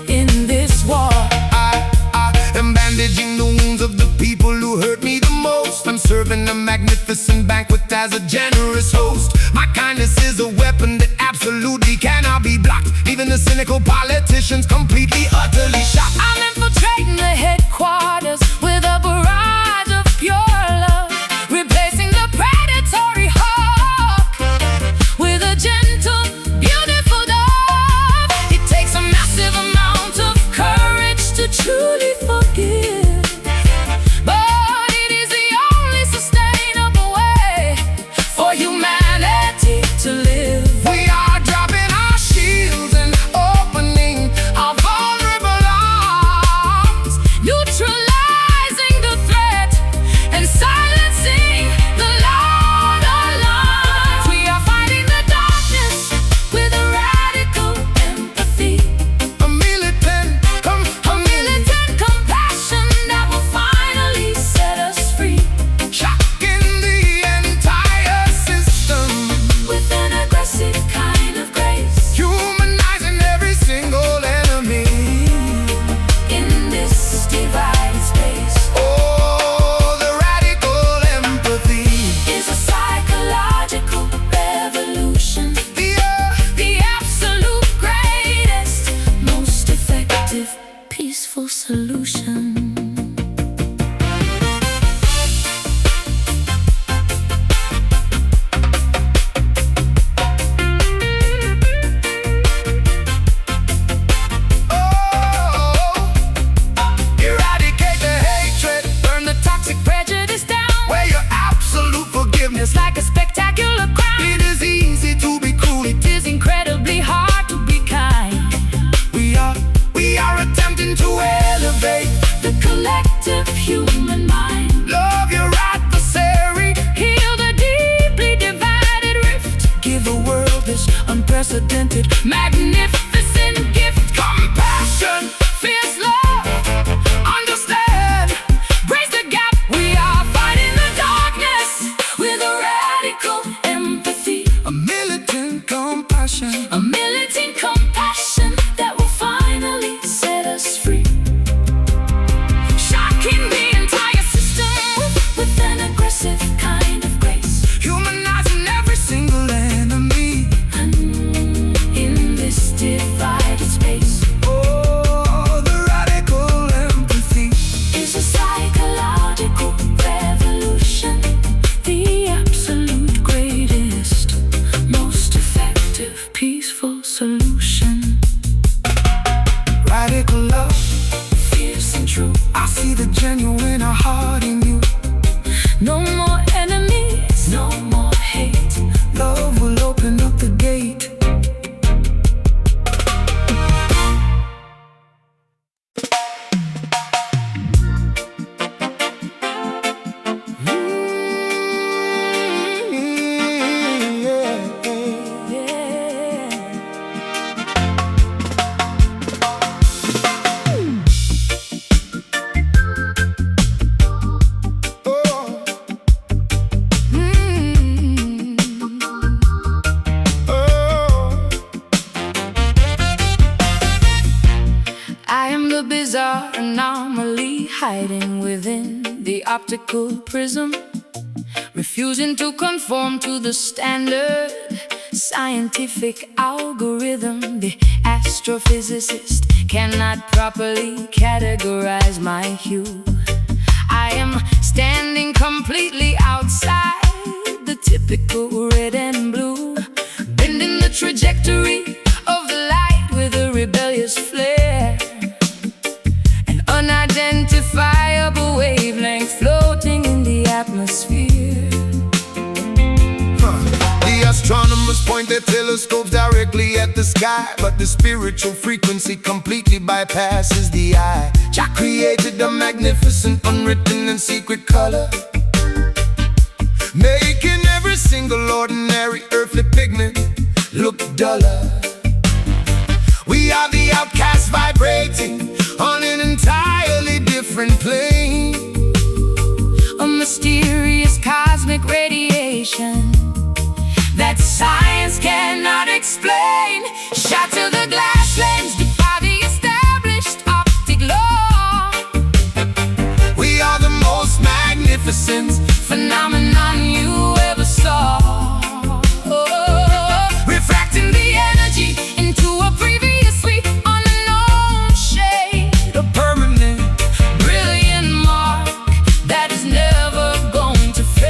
in this war. I am bandaging the wounds of the people who hurt me the most. I'm serving a magnificent banquet as a generous host. My kindness is a weapon that absolutely cannot be blocked. Even the cynical politicians completely, utterly shocked. I'm infiltrating the headquarters with a barrage of pure love, replacing the predatory hawk with a gentle, beautiful dove. It takes a massive amount of courage to truly forgive, but it is the only sustainable way for humanity to live. We are dropping our shields and opening our vulnerable arms, Neutralizing the threat and silencing the loud alarms. We are fighting the darkness with a radical empathy, a militant a militant compassion that will finally set us free, shocking the entire system, with an aggressive kind of grace, humanizing every single enemy. in this divided space. Oh, the radical empathy. Is a psychological revolution, the absolute greatest, most effective, peaceful solution. Oh, eradicate the hatred, Burn the toxic prejudice down. where your absolute forgiveness. It's like a spectacular crime. It is easy to be cruel. It is incredibly hard to be kind. We are attempting to elevate. The collective human mind, Love your adversary. heal the deeply divided rift. Give the world this unprecedented, magnificent gift. Compassion. Fierce love, understand, brace the gap. We are fighting the darkness with a radical empathy, A militant compassion. a militant compassion that will finally set us free. peaceful solution. Radical love, Fierce and true. I see the genuine heart in you. No more enemies, no more hate. Love will open up the gate. Bizarre anomaly hiding within the optical prism, refusing to conform to the standard scientific algorithm. The astrophysicist cannot properly categorize my hue. I am standing completely outside the typical red and blue, bending the trajectory of the light with a rebellious flare. Unidentifiable wavelength floating in the atmosphere. The astronomers point their telescopes directly at the sky, but the spiritual frequency completely bypasses the eye. Jah created a magnificent, unwritten and secret color, making every single ordinary earthly pigment look duller. We are the outcasts vibrating on an entirely different plane. A mysterious cosmic radiation that science cannot explain. Shatter the glass lens, defy the established optic law. We are the most magnificent phenomenon you ever saw. Refracting the energy into a previously unknown shade. a permanent. Brilliant mark that is never going to fade.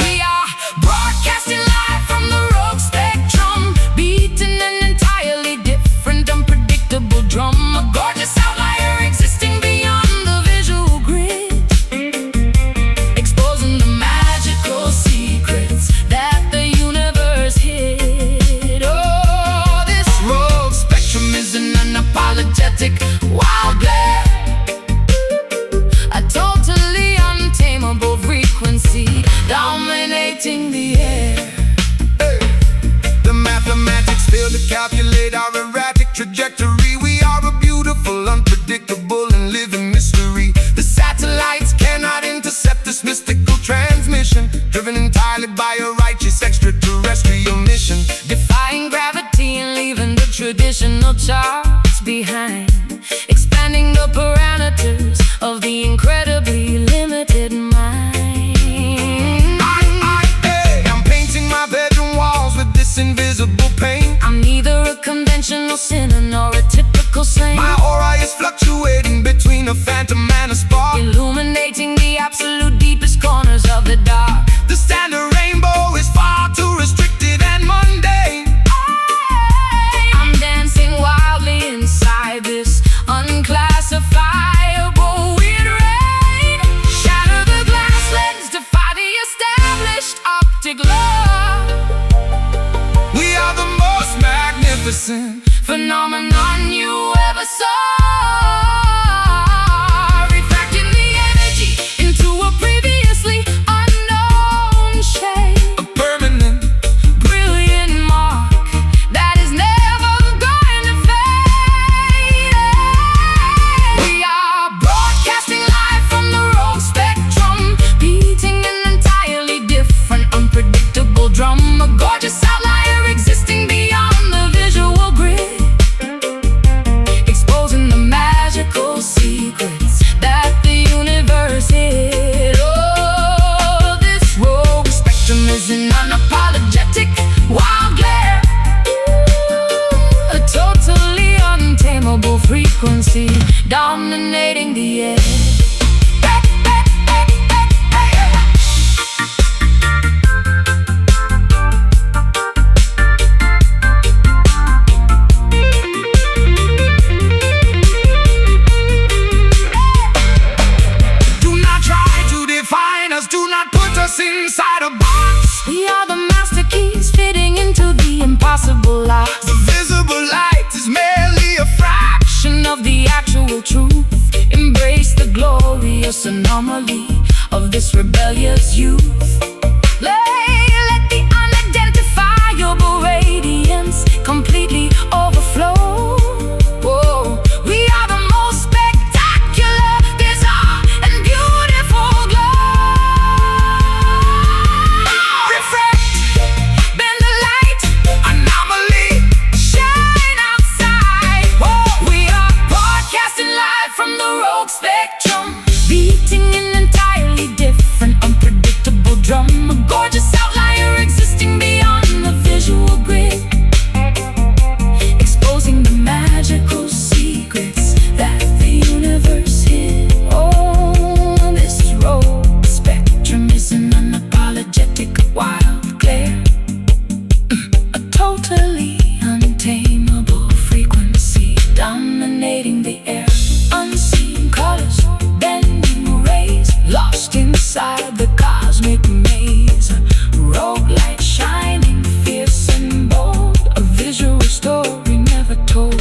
We are broadcasting live from the rogue spectrum, beating an entirely different, unpredictable drum. A gorgeous outlier existing beyond the visual grid, exposing the magical secrets that the universe hid. Oh, this Rogue spectrum is an unapologetic wild glare, a totally untamable frequency dominating the air. The mathematics fail to calculate our erratic trajectory. We are a beautiful, unpredictable and living mystery. The satellites cannot intercept this mystical transmission, driven entirely by a righteous extraterrestrial mission. Defying gravity and leaving the traditional charts behind, expanding the parameters of the incredibly limited mind. I'm painting my bedroom walls with this invisible paint. I'm neither a conventional sinner nor a typical saint, My aura is fluctuating between a phantom and a spark, illuminating the absolute deepest corners of the dark. The standard rainbow is far too restricted and mundane. I'm dancing wildly inside this unclassifiable weird rain. Shatter the glass lens, defy the established optic law. We are the most magnificent Phenomenon you ever saw. Refracting the energy into a previously unknown shade. a permanent. Brilliant mark that is never going to fade. We are broadcasting live from the rogue spectrum, beating an entirely different, unpredictable drum. A gorgeous outlier existing beyond the visual grid, exposing the magical secrets that the universe hid. Oh, this rogue spectrum is an unapologetic wild glare, a totally untamable frequency dominating the air. its youth. Let the unidentifiable radiance completely overflow. Whoa. We are the most spectacular, bizarre, and beautiful glow. Refract, bend the light, anomaly, shine outside. Whoa. We are broadcasting live from the rogue spectrum, beating an entirely different, unpredictable drum. A gorgeous outlier existing beyond the visual grid, exposing the magical secrets that the universe hid. Oh, this rogue spectrum is an unapologetic wild glare, a totally untamable frequency dominating the air. Unseen colors, bending rays, lost inside the cosmic maze. Rogue light shining, fierce and bold, a visual story never told.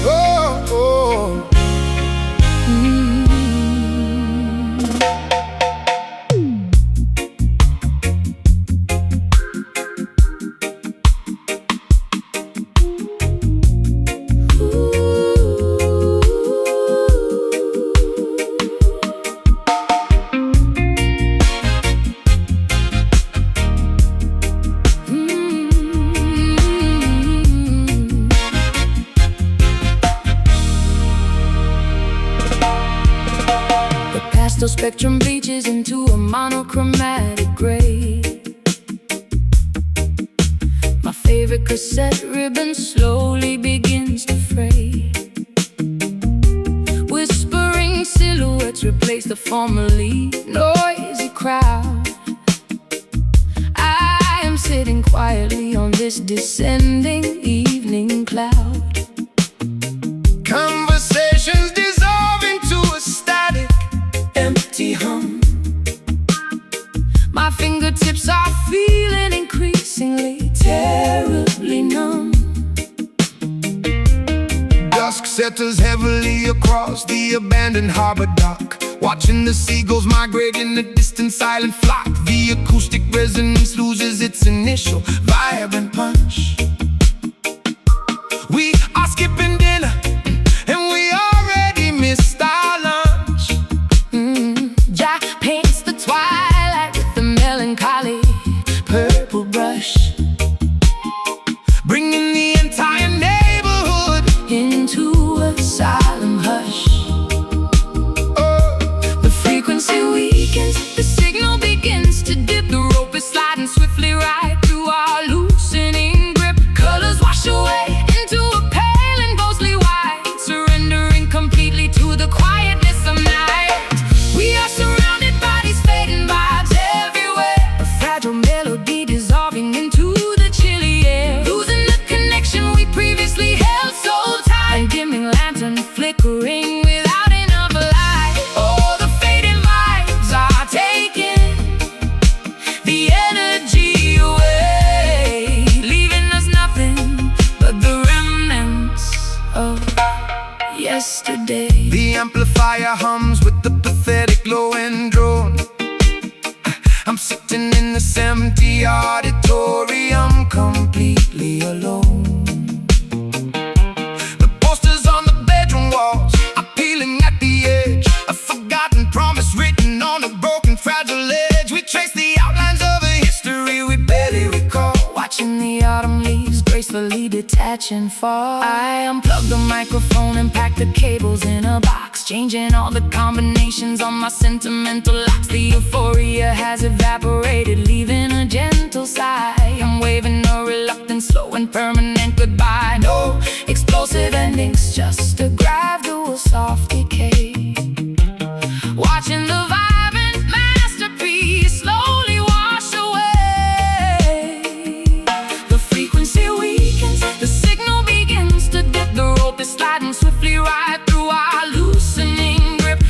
Oh, oh. The pastel spectrum bleaches into a monochromatic gray. My favorite cassette ribbon slowly begins to fray. Whispering silhouettes replace the formerly noisy crowd. I am sitting quietly on this descending evening cloud. Conversations dissolve into a static, empty hum. My fingertips are feeling increasingly terribly numb. Dusk settles heavily across the abandoned harbor dock, watching the seagulls migrate in a distant silent flock. The acoustic resonance loses its initial vibrant punch. We are skipping dinner, and we already missed our lunch. Jack paints the twilight with a melancholy purple brush, Bringing the entire neighborhood into a solemn hush. oh, The frequency weakens, the signal begins to dip. The rope is sliding swiftly right through our loosening grip. Colors wash away into a pale and ghostly white, surrendering completely to the quietness of night. We are surrounded by these fading vibes everywhere, a fragile melody dissolving into the chilly air, losing the connection we previously held so tight. A dimming lantern flickering without enough light. Oh, the fading vibes are taking the energy away, leaving us nothing but the remnants of yesterday. the amplifier hums with the pathetic low-end drone. I'm sitting in this empty auditorium, completely alone. The posters on the bedroom walls are peeling at the edge, a forgotten promise written on a broken, fragile edge. We trace the outlines of a history we barely recall, Watching the autumn leaves gracefully detach and fall. I unplug the microphone and pack the cables in a box, changing all the combinations on my sentimental locks. The euphoria has evaporated, leaving a gentle sigh. I'm waving a reluctant, slow and permanent goodbye. No explosive endings, just a gradual soft decay. Watching the vibrant masterpiece slowly wash away. The frequency weakens, the signal begins to dip. The rope is sliding swiftly right through our loosening grip.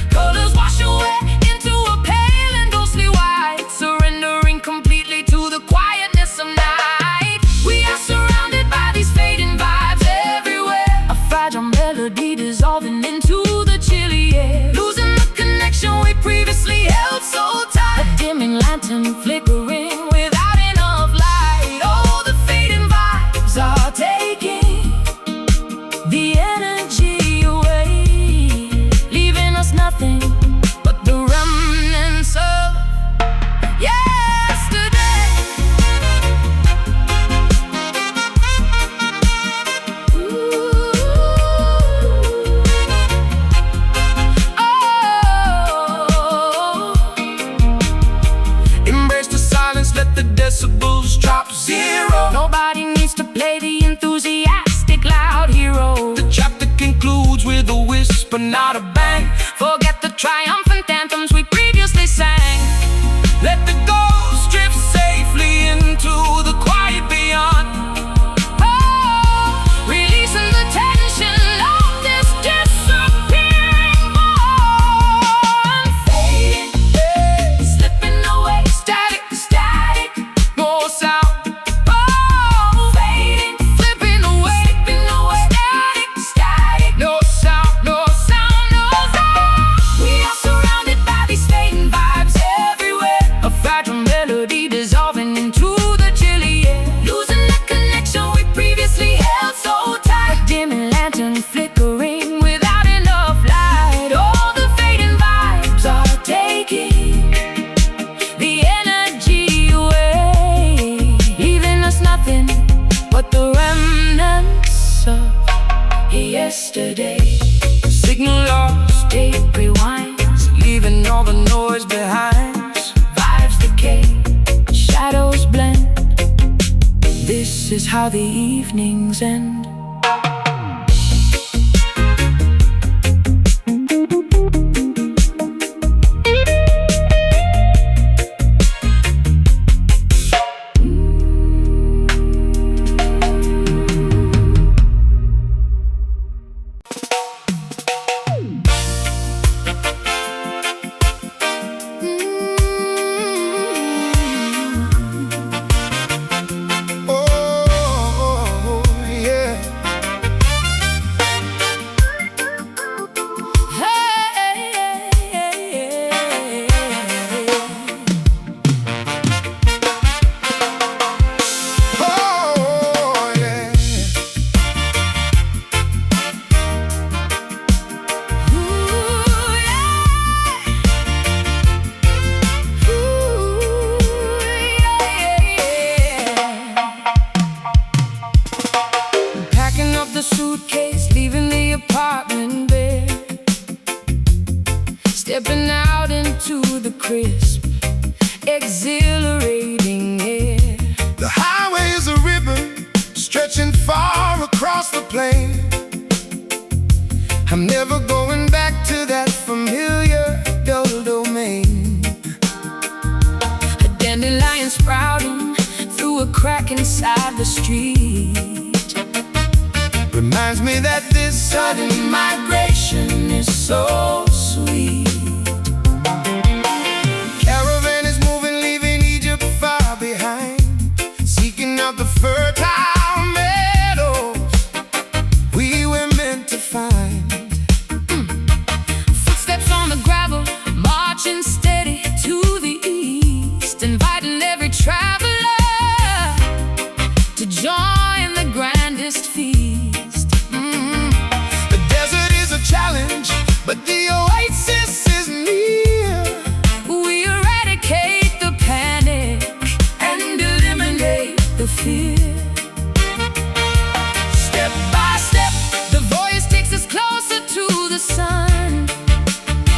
dim lantern flickering without enough light. Oh, the fading vibes are taking the energy away, leaving us nothing but the remnants of yesterday. Ooh. Oh. Embrace the silence, let the decibels drop zero. Nobody needs to play the enthusiastic loud hero. The chapter concludes with a whisper, not a bang. Forget the triumphant anthems we previously sang. Let the ghost drift safely into the quiet beyond. Oh, releasing the tension of this disappearing bond. Fading, slipping away, static, static, no sound. Oh, fading, slipping away, static, static, no sound, no sound, no sound. We are surrounded by these fading vibes everywhere. A fragile melody dissolving into the chilly air, losing the connection we previously held so tight. A dimming lantern flickering without enough light. All the fading vibes are taking the energy away, leaving us nothing but the remnants of yesterday. Signal lost, tape rewinds, leaving all the noise behind. Vibes decay, shadows blend. This is how the evenings end. Oh, yeah. Oh, yeah. Packing up the suitcase, leaving the apartment bare, stepping out into the crisp, exhilarating air. The highway is a ribbon stretching far across the plain. I'm never going back to that familiar dull domain. A dandelion sprouting through a crack inside the street Reminds me that this sudden migration is so sweet. caravan is moving, leaving Egypt far behind, seeking out the fertile meadows we were meant to find. Footsteps on the gravel, marching steady to the east, inviting every traveler to join the grandest feast. The desert is a challenge, but the oasis is near. We eradicate the panic and eliminate the fear. Step by step, the voice takes us closer to the sun.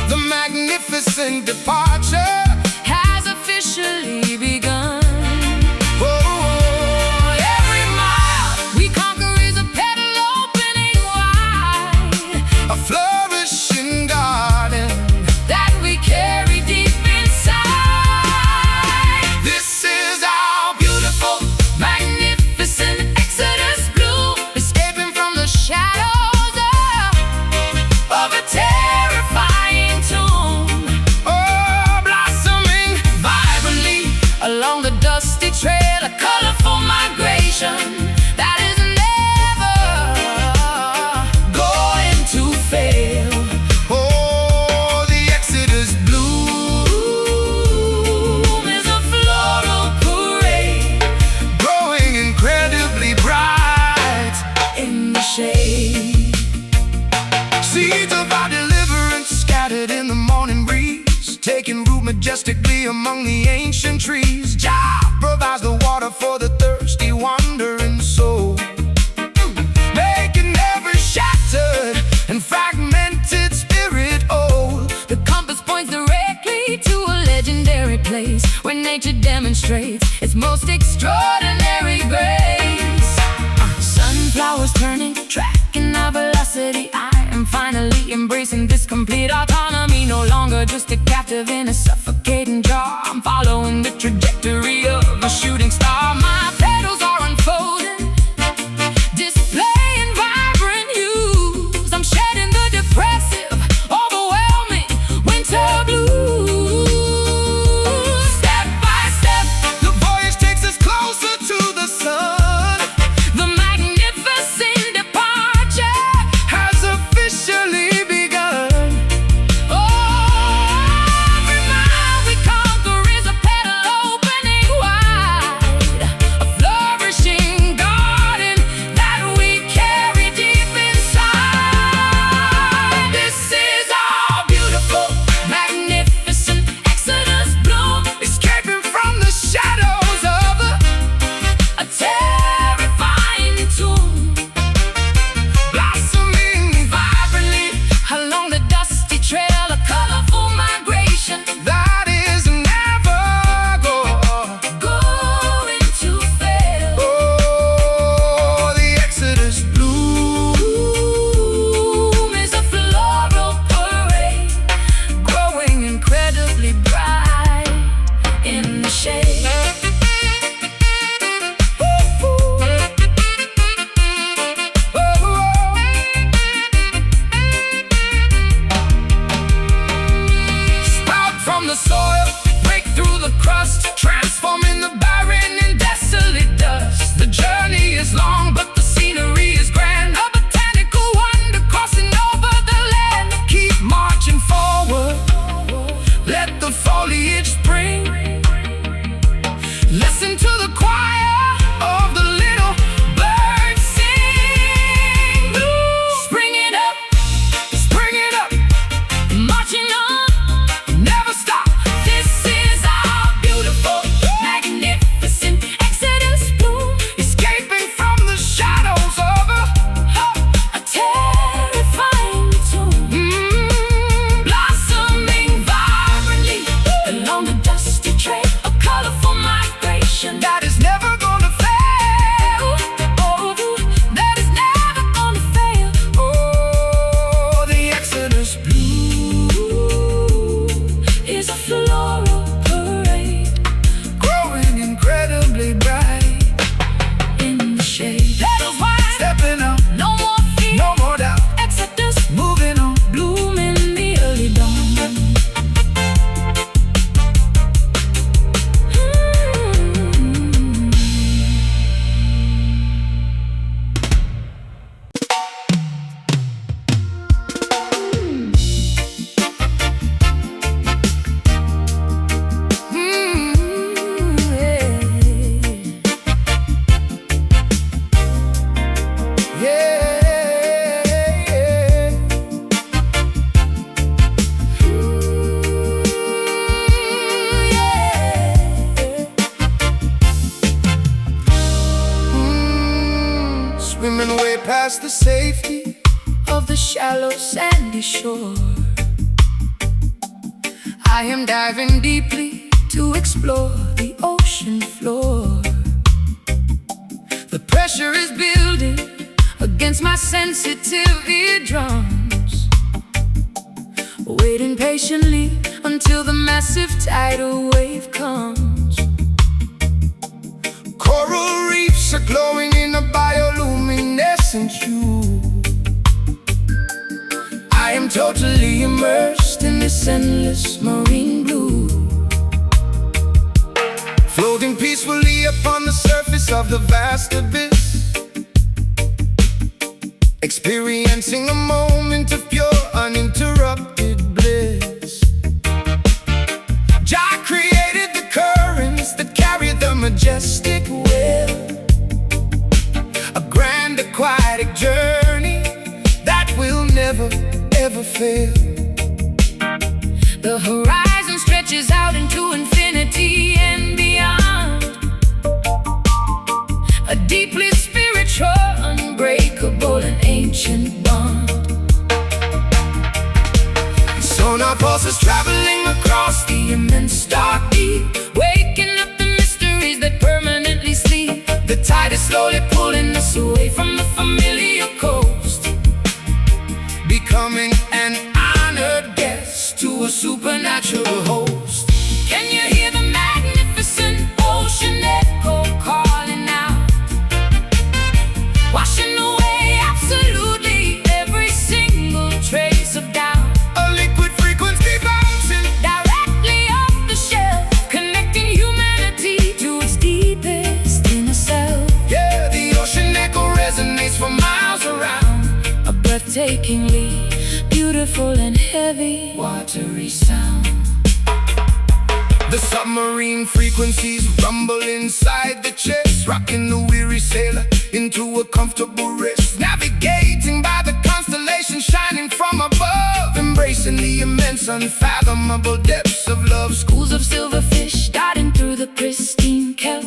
The magnificent departure Has officially among the ancient trees. Jah provides the water for the thirsty, wandering soul, making every shattered and fragmented spirit old. The compass points directly to a legendary place where nature demonstrates its most extraordinary grace. Sunflowers turning, tracking our velocity. I am finally embracing this complete autonomy. No longer just a captive in a suffocating jar. I'm following the trajectory of a shooting star. My petals are unfolding, displaying vibrant hues. I'm shedding the depressive, overwhelming winter blues. Step by step, The voyage takes us closer to the sun, the magnificent departure has officially begun. Every mile we conquer is a petal opening wide, a flourishing garden that we carry deep inside. This is our beautiful, magnificent Exodus bloom, Escaping from the shadows of a terrifying tomb, blossoming vibrantly along the dusty trail, a colorful migration that is never going to fail. Oh, the Exodus Bloom is a floral parade, growing incredibly bright in the shade. Sprout from the soil, break through the crust, transforming the barren and desolate dust. The journey is long, but the scenery is grand, a botanical wonder crossing over the land. Keep marching forward, let the foliage spring. Listen to the choir of the little birds sing. Spring it up, marching on, never stop. this is our beautiful, magnificent Exodus bloom, Escaping from the shadows of a terrifying tomb, blossoming vibrantly along the dusty trail, a colorful migration that is never gonna fail. oh, that is never gonna fail. Oh, the Exodus Blue is a floral parade, growing incredibly bright. in the shade. Petals wide, Stepping up, no more fear, no more doubt. Exodus Moving on, bloom in the early dawn. yeah. Swimming way past the safety Of the shallow sandy shore, I am diving deeply to explore the ocean floor. The pressure is building against my sensitive eardrums, waiting patiently until the massive tidal wave comes. coral reefs are glowing in a bioluminescent hue. I am totally immersed in this endless marine blue, Floating peacefully upon the surface of the vast abyss, experiencing a moment of pure uninterrupted bliss. Jah created the currents that carry the majestic will, a grand aquatic journey that will never ever fail. the horizon stretches out into infinity. ancient bond. Sonar pulses traveling across the immense dark deep, Waking up the mysteries that permanently sleep. the tide is slowly pulling us Away from the familiar coast, becoming an honored guest to a supernatural host. can you hear the magnificent ocean echo calling out, washing away absolutely every single trace of doubt? A liquid frequency bouncing Directly off the shelf, connecting humanity to its deepest inner self. yeah, the ocean echo resonates for miles around. A breathtakingly beautiful and heavy, watery sound. The submarine frequencies rumble inside the chest, rocking the weary sailor into a comfortable rest. Navigating by the constellations shining from above, embracing the immense unfathomable depths of love. Schools of silverfish darting through the pristine kelp,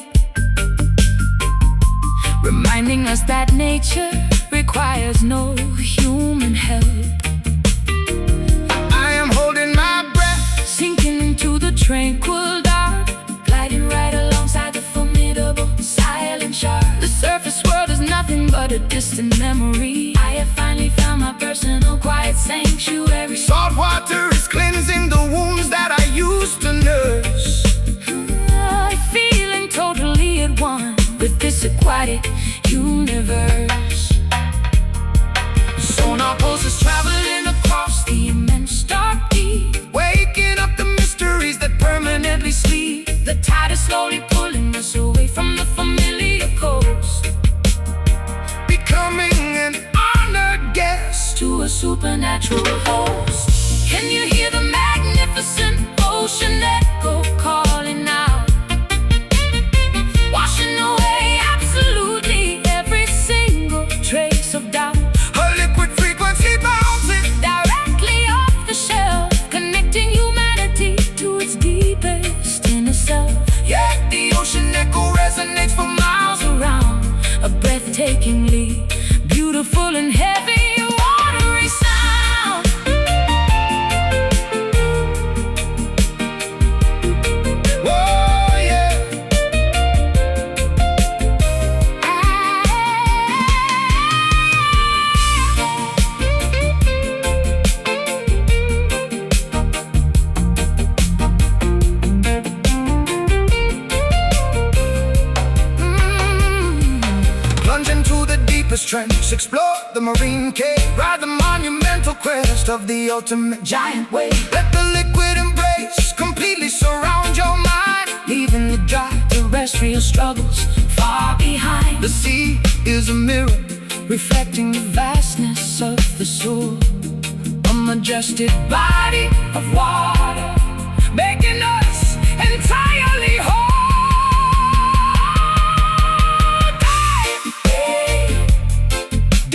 reminding us that nature requires no human help. I am holding my breath, Sinking into the tranquil dark, gliding right alongside the formidable silent shark. The surface world is nothing but a distant memory. I have finally found my personal quiet sanctuary. salt water is cleansing the wounds that I used to nurse. Feeling totally at one with this aquatic universe. Sonar pulses traveling across the Immense dark deep, waking up the mysteries that permanently sleep. the tide is slowly pulling us away from the familiar coast, Becoming an honored guest to a supernatural host. Can you hear the magnificent ocean echo calling out, washing away absolutely every single trace of doubt? a liquid frequency bouncing Directly off the shelf, connecting humanity to its deepest inner self. yeah, the ocean echo resonates for miles Around, a breathtakingly beautiful and heavy, watery sound. oh yeah. Plunge into the deepest trench, explore the marine cave, ride the monumental quest of the ultimate Giant wave, Let the liquid embrace completely surround your mind. leaving the dry terrestrial struggles far behind. The sea is a mirror, Reflecting the vastness of the soul, a majestic body of water, making us entirely whole.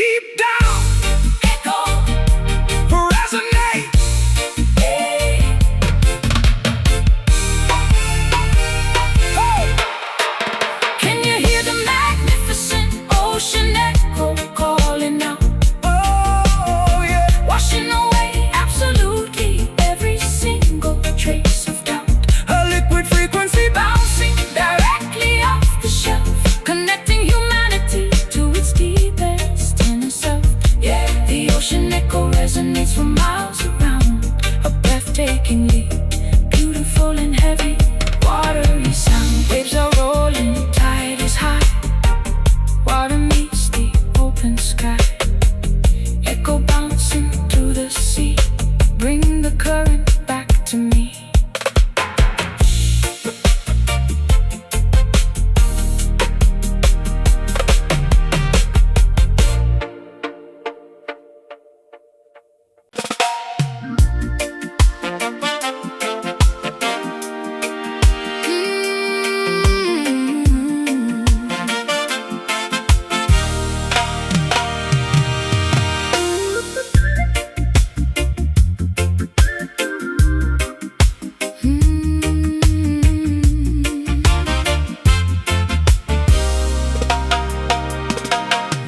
Deep down, echo, resonate. can you hear the magnificent ocean echo calling out, Oh yeah. washing away absolutely every single trace of doubt?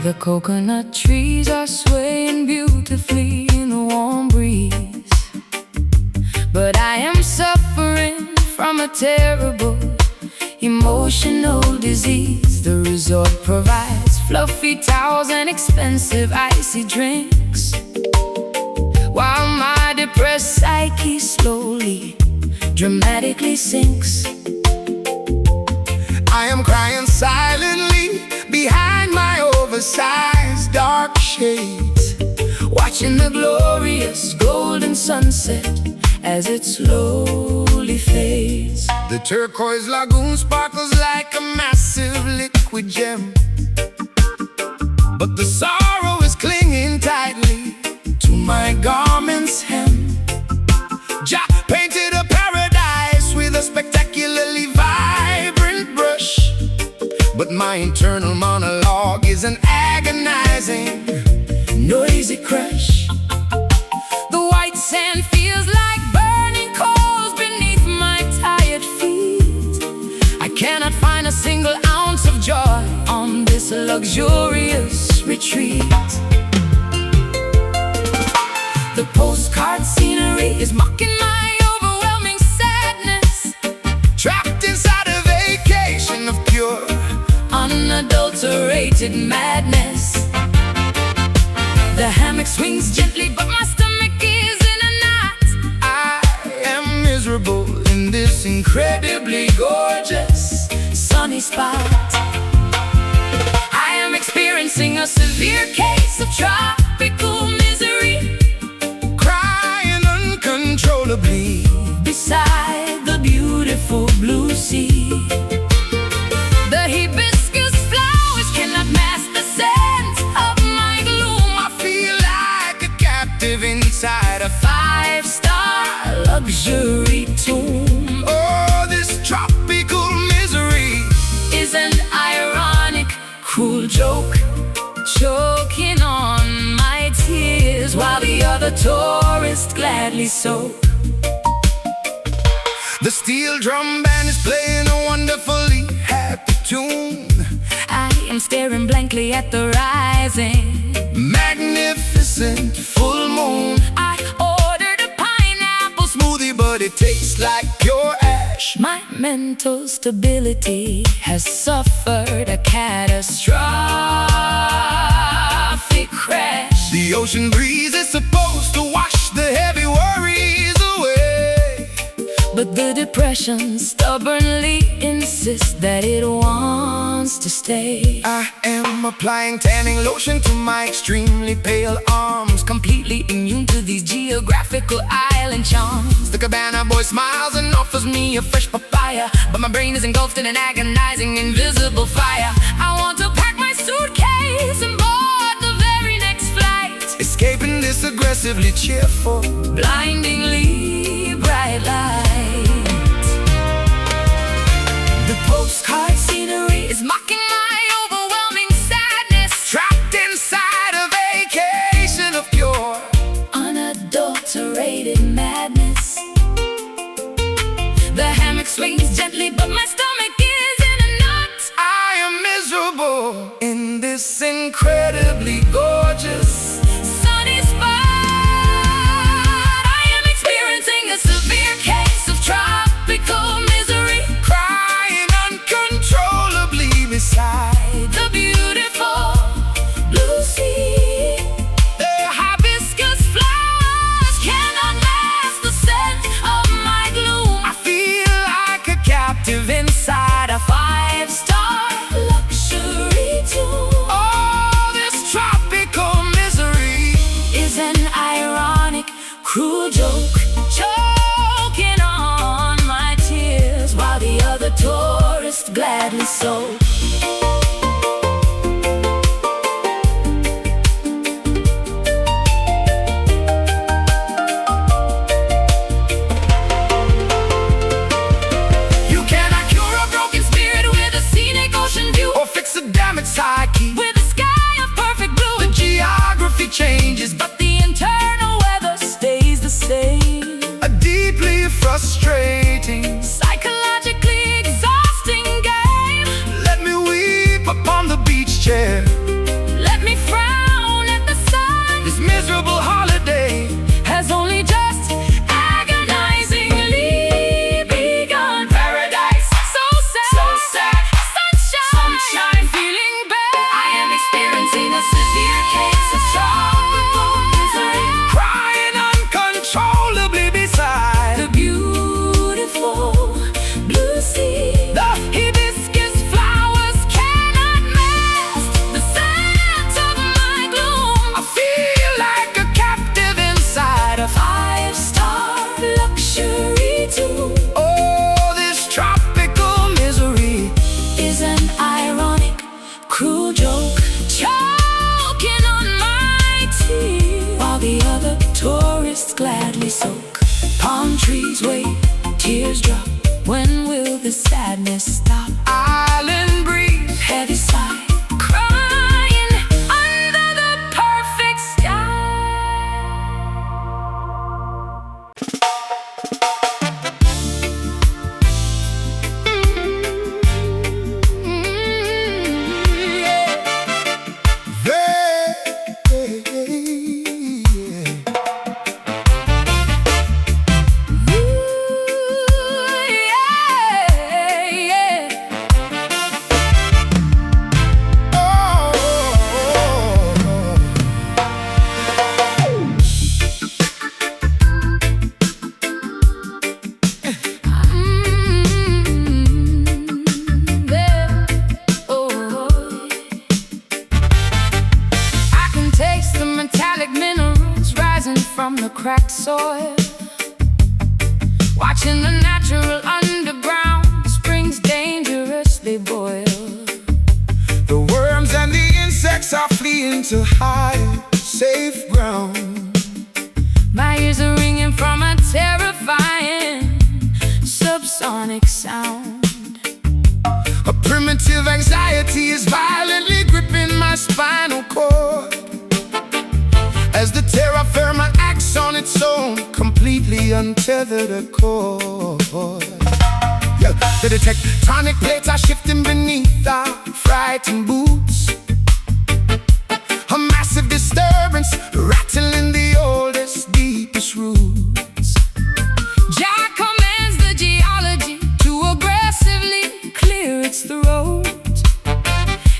The coconut trees are swaying beautifully in the warm breeze, but I am suffering from a terrible emotional disease. The resort provides fluffy towels and expensive icy drinks, while my depressed psyche slowly, dramatically sinks. I am crying silently behind my oversized dark shades, watching the glorious golden sunset as it slowly fades. The turquoise lagoon sparkles like a massive liquid gem, but the sorrow is clinging tightly to my garment's hem. Jah painted a paradise with a spectacularly vibrant brush, but my internal monologue is an agonizing, noisy crush. The white sand feels like burning coals beneath my tired feet. I cannot find a single ounce of joy on this luxurious retreat. The postcard scenery is mocking my overwhelming sadness, trapped inside a vacation of pure, unadulterated madness. The hammock swings gently, but my stomach is in a knot. I am miserable in this incredibly gorgeous sunny spot. I am experiencing a severe case of tropical misery, crying uncontrollably beside the beautiful blue sea. The hibiscus flowers cannot mask the scent of my gloom. I feel like a captive inside a five-star luxury tomb. Oh, this tropical misery is an ironic, cruel joke, choking on my tears while the other tourists gladly soak. The steel drum band is playing a wonderfully happy tune. I am staring blankly at the rising, magnificent full moon. I ordered a pineapple smoothie, but it tastes like pure ash. My mental stability has suffered a catastrophic crash. The ocean breeze is supposed to wash the heavy worries away, but the depression stubbornly insists that it wants to stay. I am applying tanning lotion to my extremely pale arms, completely immune to these geographical island charms. The cabana boy smiles and offers me a fresh papaya, but my brain is engulfed in an agonizing invisible fire. I want to pack my suitcase and board the very next flight, escaping this aggressively cheerful, blindingly bright light. The postcard scenery is mocking my overwhelming sadness, trapped inside a vacation of pure, unadulterated madness. The hammock swings gently, but my stomach is in a knot. I am miserable in this incredibly gorgeous sunny spot. I am experiencing a severe case of tropical misery, crying uncontrollably beside the beautiful blue sea. The hibiscus flowers cannot mask the scent of my gloom. I feel like a captive inside a five-star luxury tomb. Oh, this tropical misery is an ironic, cruel joke, choking on my tears while the other tourists gladly soak. You cannot cure a broken spirit with a scenic ocean view, or fix a damaged psyche with a sky of perfect blue. The geography changes, but the internal weather stays the same. A deeply frustrating, psychologically exhausting game. Let me weave Palm trees wait, tears drop. When will the sadness stop? Island breeze, heavy sigh, crying under the perfect from the cracked soil, watching the natural underground springs dangerously boil. The worms and the insects are fleeing to high, safe ground. My ears are ringing from a terrifying subsonic sound. A primitive anxiety is violently gripping my spinal cord as the terra firma acts on its own, completely untethered accord. Yeah. The tectonic plates are shifting beneath our frightened boots. A massive disturbance rattling the oldest, deepest roots. Jah commands the geology to aggressively clear its throat,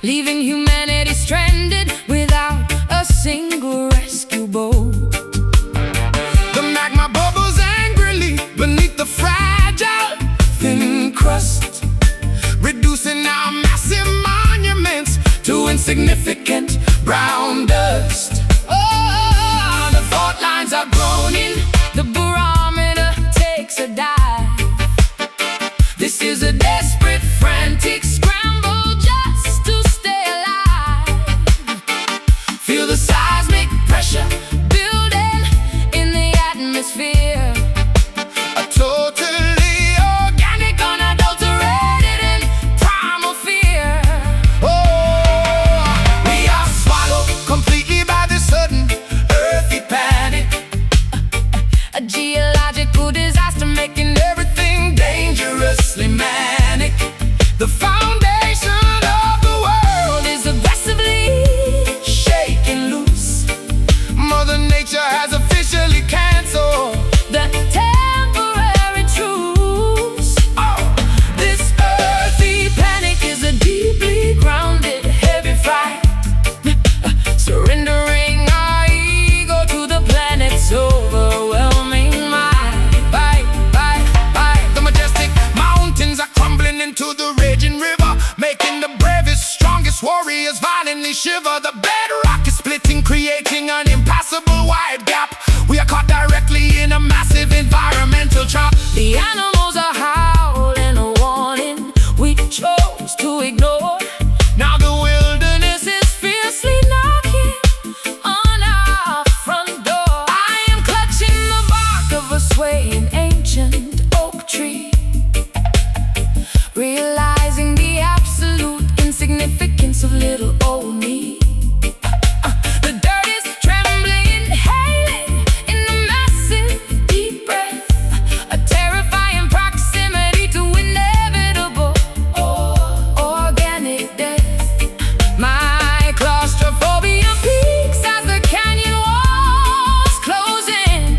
leaving humanity stranded without a single rescue boat. The magma bubbles angrily beneath the fragile, thin crust, reducing our massive monuments to insignificant brown dust. Oh, the fault lines are groaning, the barometer takes a dive. This is a desperate, frantic scramble just to stay alive. Feel the seismic pressure building in the atmosphere. A totally Organic, unadulterated, and primal fear. oh, we are swallowed completely by this sudden earthy panic. A geological disaster making everything dangerously manic. The foundation of the world is aggressively shaking loose. Mother Nature has officially canceled The temporary truce. oh, This earthy panic is a deeply grounded, heavy fright, surrendering our ego to the planet's overwhelming might. Bite. the majestic mountains are crumbling into the raging river, making the bravest, strongest warriors violently shiver. The bedrock is splitting, creating an impassable wide gap. We are caught directly in a massive environmental trap. The animals are howling a warning we chose to ignore. Now the Wilderness is fiercely knocking on our front door. I am clutching the bark of a swaying ancient oak tree, realizing the absolute insignificance of little old me. The dirt is trembling, inhaling in the massive deep breath, a terrifying proximity to inevitable organic death. My claustrophobia peaks as the canyon walls close in,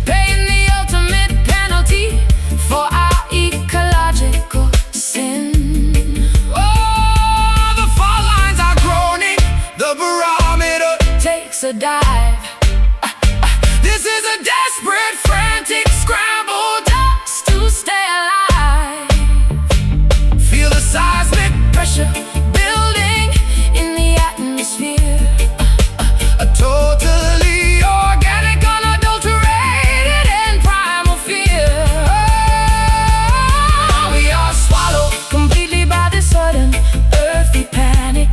paying the ultimate penalty for our ecological sin. oh, the fault lines are groaning, the barometer. Takes a dive. This is a desperate, frantic scramble Just to stay alive. Feel the seismic Pressure building in the atmosphere. a totally organic, unadulterated, and primal fear. Oh, we are swallowed completely by this sudden earthy panic.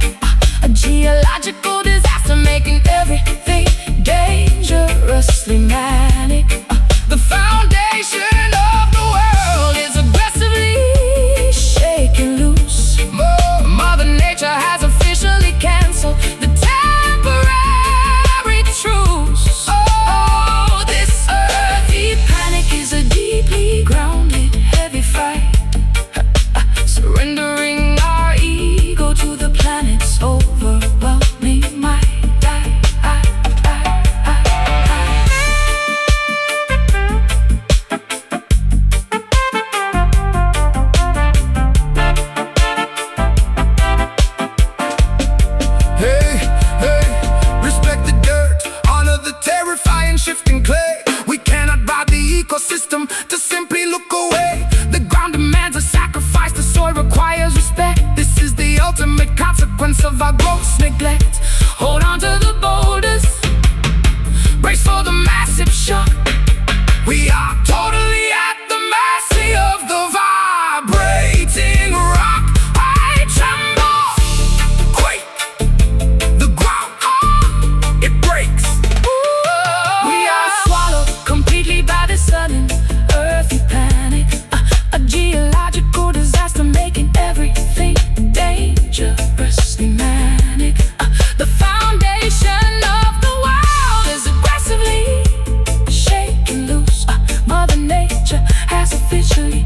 A geological disaster making everything price of our gross neglect. Hold on to the boulders, brace for the massive shock. We are totally at the mercy of the vibrating rock. I tremble, quake, the ground, it breaks. We are swallowed completely by the sudden earthy panic, a geological disaster making everything dangerously manic. The foundation of the world is aggressively shaking loose. Mother Nature has officially